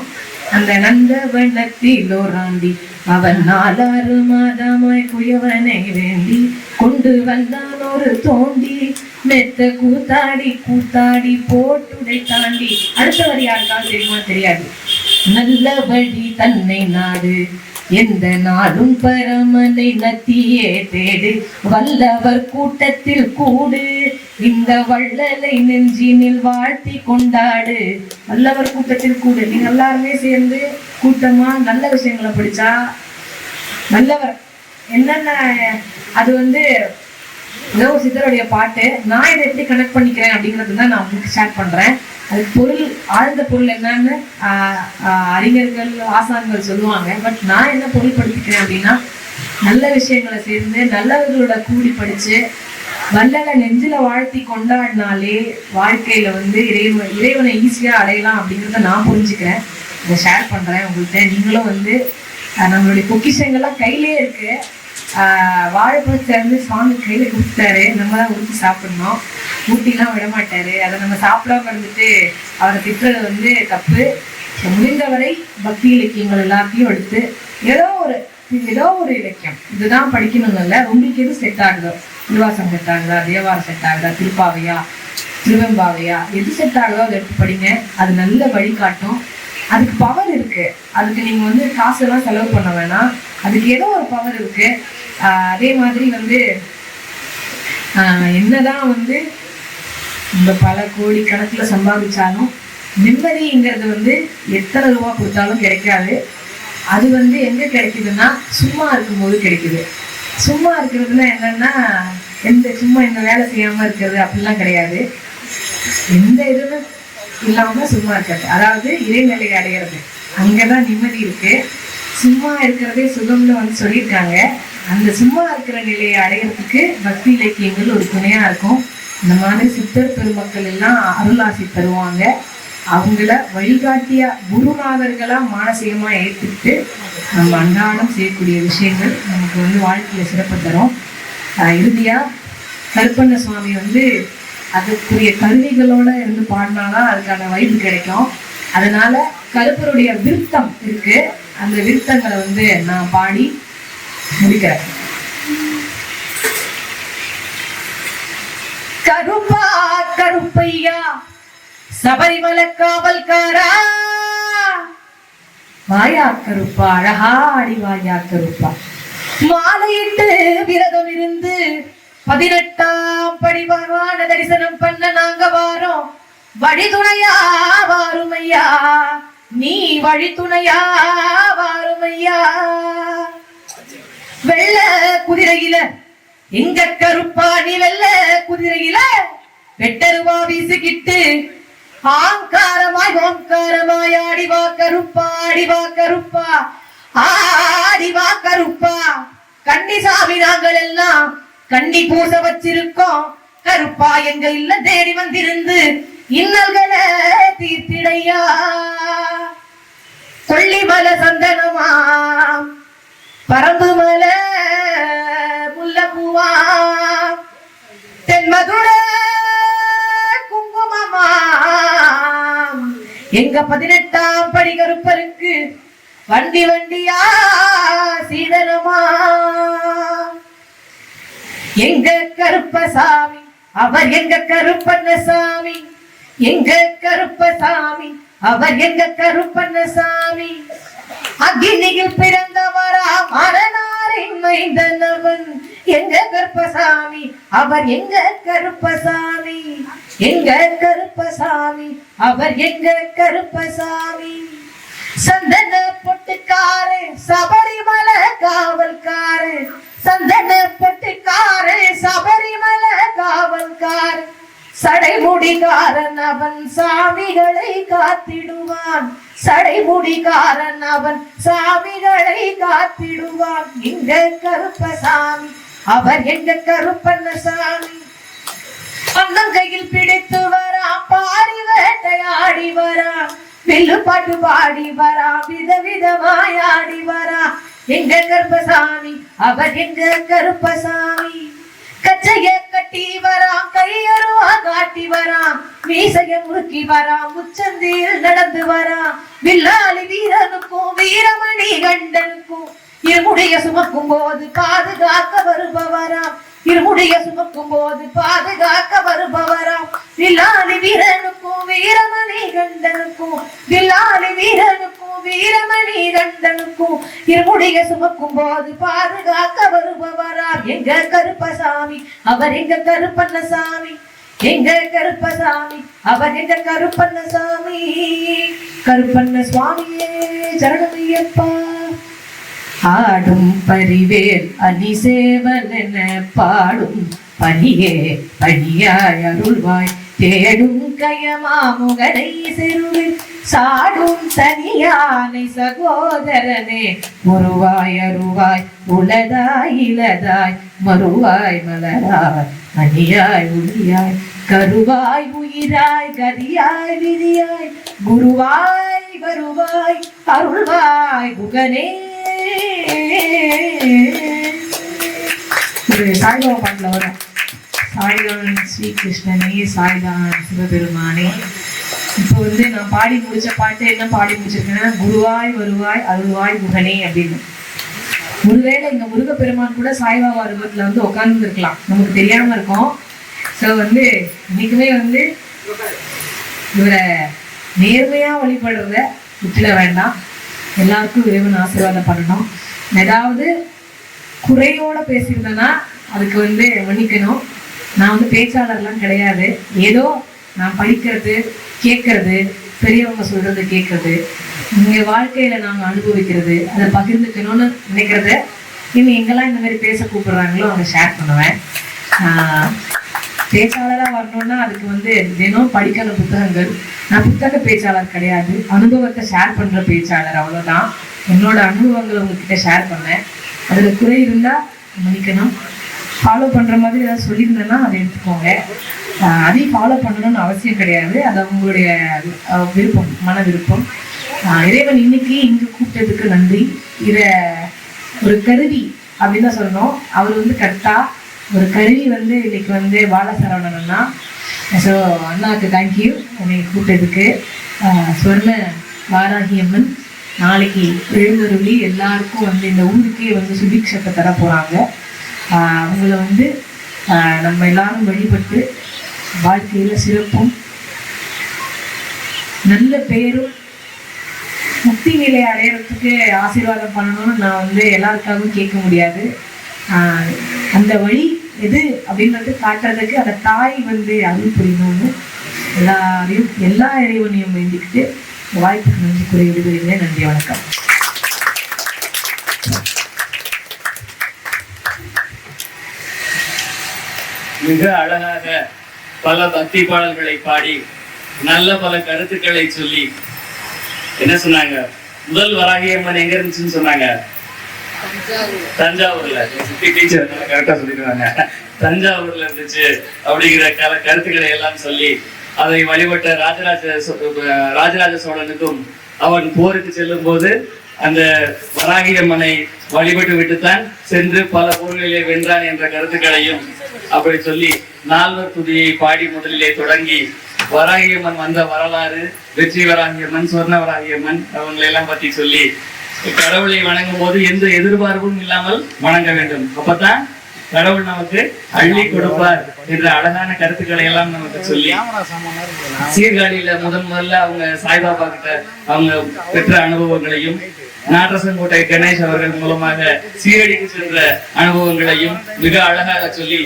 அந்த நந்தவனத்திலோராண்டி அவன் 4 மாதமாய் குயவனை வேண்டி கொண்டு வந்தான் ஒரு தோண்டி மெத்த கூத்தாடி கூத்தாடி போட்டுடை தாண்டி. அடுத்த வரி யாருக்காவது தெரியுமா? தெரியாது. நல்லபடி தன்னை நாடு எந்த நாளும் பரமனை நத்தியே தேடு வல்லவர் கூட்டத்தில் கூடு இந்த வள்ளலை நெஞ்சினில் வாழ்த்தி கொண்டாடு. வல்லவர் கூட்டத்தில் கூடு. நீங்க எல்லாருமே சேர்ந்து கூட்டமா நல்ல விஷயங்களை படிச்சா நல்லவர் என்னென்ன அது ஏதோ சித்தருடைய பாட்டு. நான் இதை எப்படி கனெக்ட் பண்ணிக்கிறேன் அப்படிங்கிறது தான் நான் உங்களுக்கு ஷேர் பண்றேன். அதுக்கு பொருள், ஆழ்ந்த பொருள் என்னன்னு அறிஞர்கள் ஆசான்கள் சொல்லுவாங்க. பட் நான் என்ன பொருள்படுத்திக்கிறேன் அப்படின்னா, நல்ல விஷயங்களை சேர்ந்து நல்லவர்களோட கூடி படிச்சு வல்லலை நெஞ்சில வாழ்த்தி கொண்டாடினாலே வாழ்க்கையில இறைவனை ஈஸியா அடையலாம் அப்படிங்கிறத நான் புரிஞ்சுக்கிறேன். இதை ஷேர் பண்றேன் உங்கள்கிட்ட. நீங்களும் நம்மளுடைய பொக்கிஷங்கள்லாம் கையிலே இருக்கு. வாழைப்பழத்தை சுவாமி கையில கொடுத்தாரு, நம்ம தான் ஊற்றி சாப்பிடணும். ஊட்டிலாம் விட மாட்டாரு. அதை நம்ம சாப்பிடாம இருந்துட்டு அவரை திட்டுறது தப்பு. முடிந்தவரை பக்தி இலக்கியங்கள் எல்லாத்தையும் எடுத்து ஏதோ ஒரு இலக்கியம் இதுதான் படிக்கணும். இல்லை உங்களுக்கு எது செட் ஆகுதோ, திருவாசம் செட் ஆகுதா, தேவாரம் செட் ஆகுதா, திருப்பாவையா, திருவெம்பாவையா, எது செட் ஆகுதோ அதை எடுத்து படிங்க. அது நல்ல வழிகாட்டும். அதுக்கு பவர் இருக்கு. அதுக்கு நீங்க காசெல்லாம் செலவு பண்ண வேணாம். அதுக்கு ஏதோ ஒரு பவர் இருக்கு. அதே மாதிரி என்னதான் இந்த பல கோடி கணக்குல சம்பாதிச்சாலும் நிம்மதிங்கிறது எத்தனை ரூபா கொடுத்தாலும் கிடைக்காது. அது எங்க கிடைக்குதுன்னா சும்மா இருக்கும்போது கிடைக்குது. சும்மா இருக்கிறதுல என்னன்னா சும்மா இந்த வேலை செய்யாம இருக்கிறது அப்படிலாம் கிடையாது. எந்த இதுன்னு இல்லாம சும்மா இருக்கிறது, அதாவது இறைநிலை அடைகிறது, அங்கதான் நிம்மதி இருக்கு. சும்மா இருக்கிறதே சுகம்னு சொல்லியிருக்காங்க. அந்த சும்மா இருக்கிற நிலையை அடையிறதுக்கு பக்தி இலக்கியங்கள் ஒரு துணையா இருக்கும். இந்த மாதிரி சித்தர் பெருமக்கள் எல்லாம் அருளாசி தருவாங்க. அவங்கள வழிகாட்டியா குருநாதர்களா மானசீகமா ஏற்றுட்டு நம்ம அன்றாடம் செய்யக்கூடிய விஷயங்கள் நமக்கு வாழ்க்கையில சிறப்பு தரும். இறுதியா கருப்பண்ண சுவாமி அதுக்குரிய கருவிகளோட இருந்து பாடினாதான் அதுக்கான வைப்பு கிடைக்கும். அதனால கருப்பருடைய விருத்தம் இருக்கு. அந்த விருத்தங்களை நான் பாடி முடிக்கிறேன். கருப்பா கருப்பையா சபரிமலை காவல்காரா வாயா கருப்பா அழகா அடி வாயா கருப்பா மாலையிட்டு விரதம் இருந்து 18ஆம் படி பகவான தரிசனம் பண்ண நாங்க வாரோம். வழிதுணையா வாருமையா, நீ வழித்துணையா வாருமையா. வெள்ள குதிரையில எங்க கருப்பா நீ வெள்ள குதிரையில வெட்டருவா வீசிக்கிட்டு ஆங்காரமாய் ஓங்காரமாய் ஆடிவா கருப்பா ஆடிவா கருப்பா ஆடிவா கருப்பா. கன்னிசாமி நாங்கள் எல்லாம் கண்ணி பூச வச்சிருக்கோம். கருப்பா எங்க இல்ல தேடி வந்திருந்து இன்னல்களை தீர்த்திடையா. கொல்லிமலை சந்தனமா பரம்பு மலை முல்லப்பூவா தென்மதுர குங்குமமா எங்க 18ஆம் படி கருப்பருக்கு வண்டி வண்டியா சீதனமா. எங்க கருப்பசாமி அவர் எங்க கருப்பண்ணசாமி, எங்க கருப்பசாமி அவர் எங்க கருப்பண்ணசாமி. அக்னியில் பிறந்தவரா மரணாரின் மைந்தனவன் எங்க கருப்பசாமி அவர் எங்க கருப்பசாமி, எங்க கருப்பசாமி அவர் எங்க கருப்பசாமி. சந்தன பொட்டுக்காரு சபரிமலை காவல்காரு, சந்தன பொட்டுக்காரு சபரிமலை காவல்காரு. சடைமுடிகாரன் அவன் சாமிகளை காத்திடுவான், சடைமுடிகாரன் அவன் சாமிகளை காத்திடுவான். எங்க கருப்பசாமி அவர் எங்க கருப்பண்ணசாமி. அண்ணங்கையில் பிடித்து வரா பாரி வேட்டையாடி வரா, வில்லு பாட்டு பாடி வரா, விதவிதமாய் ஆடி வரா. எங்க கருப்பசாமி, அவர் எங்க கருப்பசாமி. கச்சைய கட்டி வரான், கையருவா காட்டி வரான், மீசைய முறுக்கி வரான், முச்சந்தியில் நடந்து வரான். வில்லாளி வீரனுக்கும் வீரமணி கண்டனுக்கும் இருமுடிய சுமக்கும் போது பாதுகாக்க வருபவராம். இருமுடிய சுமக்கும் போது பாதுகாக்க வருபவராம். வில்லாளி வீரனுக்கும் வீரமணி கண்டனுக்கும், வில்லாளி வீரனுக்கும் வீரமணி கண்டனுக்கும் இருமுடிய சுமக்கும் போது பாதுகாக்க வருபவராம். எங்க கருப்பசாமி, அவர் எங்க கருப்பண்ணசாமி. எங்க கருப்பசாமி, அவர் எங்க கருப்பண்ணசாமி. கருப்பண்ண சுவாமியே சரணமையப்பா. ஆடும் பரிவேல் அணிசேவல் என பாடும் பணியே பணியாய் அருள்வாய். தேடும் கயமாமுகனை செருவில் சாடும் தனியானை சகோதரனே. உருவாய் அருவாய் உளதாய் இலதாய் மறுவாய் மலராய் மணியாய் ஒளியாய் கருவாய் உயிராய் கதியாய் விதியாய் குருவாய் வருவாய் அருள்வாய் குகனே. ஒரு சாய்பாபா பாட்டுல வரும், சாய்தான் ஸ்ரீ கிருஷ்ணனே, சாய்தான் சிவபெருமானே. இப்போ நான் பாடி முடிச்ச பாட்டு என்ன பாடி முடிச்சிருக்கேன்னா, குருவாய் வருவாய் அருள்வாய் குகனே அப்படின்னு. ஒருவேளை இங்க முருகப்பெருமான் கூட சாய்பாபா ரூபத்துல உட்கார்ந்து இருக்கலாம், நமக்கு தெரியாம இருக்கும். ஸோ இன்னைக்குமே இவரை நேர்மையா வழிபடுறத விட்டுல வேண்டாம். எல்லாருக்கும் இறைவன் ஆசீர்வாதம் பண்ணணும். ஏதாவது குறையோட பேசியிருந்தேன்னா அதுக்கு மன்னிக்கணும். நான் பேச்சாளர்லாம் கிடையாது. ஏதோ நான் படிக்கிறது, கேட்கறது, பெரியவங்க சொல்றது கேட்கறது, இங்க வாழ்க்கையில நாங்க அனுபவிக்கிறது, அதை பகிர்ந்துக்கணும்னு நினைக்கிறத இனி எங்கெல்லாம் இந்த மாதிரி பேச கூப்பிடுறாங்களோ அவங்க ஷேர் பண்ணுவேன். பேச்சாளராக வரணும்னா அதுக்கு தினம் படிக்கிற புத்தகங்கள். நான் புத்தக பேச்சாளர் கிடையாது, அனுபவத்தை ஷேர் பண்ற பேச்சாளர், அவ்வளவுதான். என்னோட அனுபவங்களை உங்ககிட்ட ஷேர் பண்ணேன். அதுல குறை இருந்தா மன்னிக்கணும். ஃபாலோ பண்ற மாதிரி ஏதாவது சொல்லியிருந்தேன்னா அதை எடுத்துக்கோங்க. அதையும் ஃபாலோ பண்ணணும்னு அவசியம் கிடையாது, அது அவங்களுடைய விருப்பம், மன விருப்பம். இறைவன் இன்னைக்கு இங்கு கூப்பிட்டதுக்கு நன்றி. இத ஒரு கருவி அப்படின்னு தான் சொல்லணும். அவர் கரெக்டா ஒரு கருவி இன்னைக்கு பால சரவணன்னா. ஸோ அண்ணாவுக்கு தேங்க்யூ என்னை கூப்பிட்டதுக்கு. சொர்ண வாராகி அம்மன் நாளைக்கு எழுந்தருளி எல்லாருக்கும் இந்த ஊருக்கே சுபிக்ஷத்தை தர போகிறாங்க. அவங்கள நம்ம எல்லாரும் வழிபட்டு வாழ்க்கையில் சிறப்பும் நல்ல பெயரும் முக்தி நிலை அடையிறதுக்கு ஆசீர்வாதம் பண்ணணும்னு நான் எல்லாருக்காகவும் கேட்க முடியாது. அந்த வழி எது அப்படின்றது காட்டுறதுக்கு அந்த தாய் அருள் புரியணும்னு எல்லாரையும் எல்லா இறைவனையும் வேண்டிக்கிட்டு வாய்ப்புக்கு நன்றி கூறி விடுகிறேன். நன்றி, வணக்கம். மிக அழகாக பல பக்தி பாடல்களை பாடி நல்ல பல கருத்துக்களை சொல்லி என்ன சொன்னாங்க? முதல் வராகியம்மன் எங்க இருந்துச்சுன்னு சொன்னாங்க? தஞ்சாவூர்ல. டீச்சர் கரெக்டா சொல்லிடுவாங்க. தஞ்சாவூர்ல இருந்துச்சு அப்படிங்கிற கருத்துக்களை எல்லாம் சொல்லி அதை வழிபட்ட ராஜராஜ சோழனுக்கும் அவன் போருக்கு செல்லும் போது அந்த வராகியம்மனை வழிபட்டு விட்டுத்தான் சென்று பல போர்களிலே வென்றான் என்ற கருத்துக்களையும் அப்படி சொல்லி நால்வர் துதியை பாடி முதலிலே தொடங்கி வராகியம்மன் வந்த வரலாறு, வெற்றி வராகியம்மன், சொர்ண வராகியம்மன் அவங்களை எல்லாம் பத்தி சொல்லி கடவுளை வணங்கும் போது எந்த எதிர்பார்ப்பும் இல்லாமல் வணங்க வேண்டும். அப்பதான் கடவுள் நமக்கு அள்ளி கொடுப்பார் என்ற அழகான கருத்துக்களை எல்லாம் நமக்கு சொல்லி சீர்காழியில முதல்ல அவங்க சாய்பாபா கிட்ட அவங்க பெற்ற அனுபவங்களையும், நாட்டரசன்கோட்டை கணேஷ் அவர்கள் மூலமாக சீரடிக்கு சென்ற அனுபவங்களையும் மிக அழகாக சொல்லி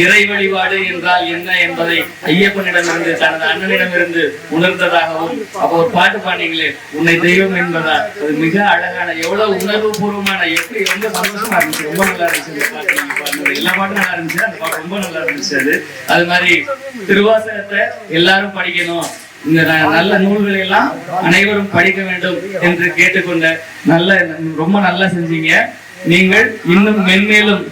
இறை வழிபாடு என்றால் என்ன என்பதை ஐயப்பனிடமிருந்து தனது அண்ணனிடமிருந்து உணர்ந்ததாகவும், அப்போ ஒரு பாட்டு பாடினீங்களே உன்னை தெய்வம் என்பதா, அது மிக அழகான எவ்வளவு உணர்வு பூர்வமான, எப்படி ரொம்ப சந்தோஷமா இருந்துச்சு. ரொம்ப நல்லா இருந்துச்சு. எல்லா பாட்டும் நல்லா இருந்துச்சு. அந்த பாட்டு ரொம்ப நல்லா இருந்துச்சு. அது மாதிரி திருவாசகத்தை எல்லாரும் படிக்கணும், இந்த நல்ல நூல்களை எல்லாம் அனைவரும் படிக்க வேண்டும் என்று கேட்டுக்கொண்ட ரொம்ப நல்லா செஞ்சீங்க. நீங்கள் இன்னும் மென்மேலும்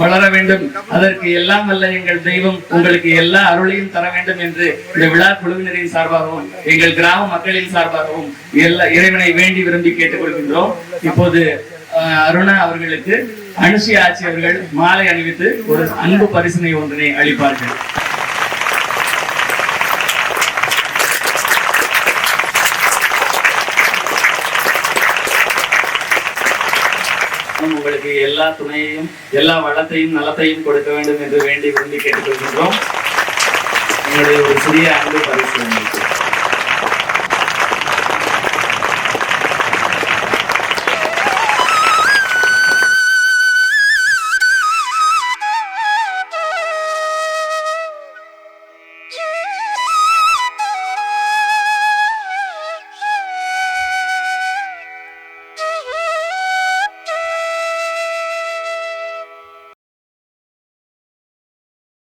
வளர வேண்டும். அதற்கு எல்லாம் வல்ல எங்கள் தெய்வம் உங்களுக்கு எல்லா அருளையும் தர வேண்டும் என்று இந்த விழா குழுவினரின் சார்பாகவும் எங்கள் கிராம மக்களின் சார்பாகவும் எல்லா இறைவனை வேண்டி விரும்பி கேட்டுக்கொள்கின்றோம். இப்போது அருணா அவர்களுக்கு அனுஷி ஆட்சி அவர்கள் மாலை அணிவித்து ஒரு அன்பு பரிசினை ஒன்றினை அளிப்பார்கள். உங்களுக்கு எல்லா துணையையும் எல்லா வளத்தையும் நலத்தையும் கொடுக்க வேண்டும் என்று வேண்டி விரும்பி கேட்டுக்கொள்கின்றோம். எங்களுடைய ஒரு சிறிய அன்பு பரிசு.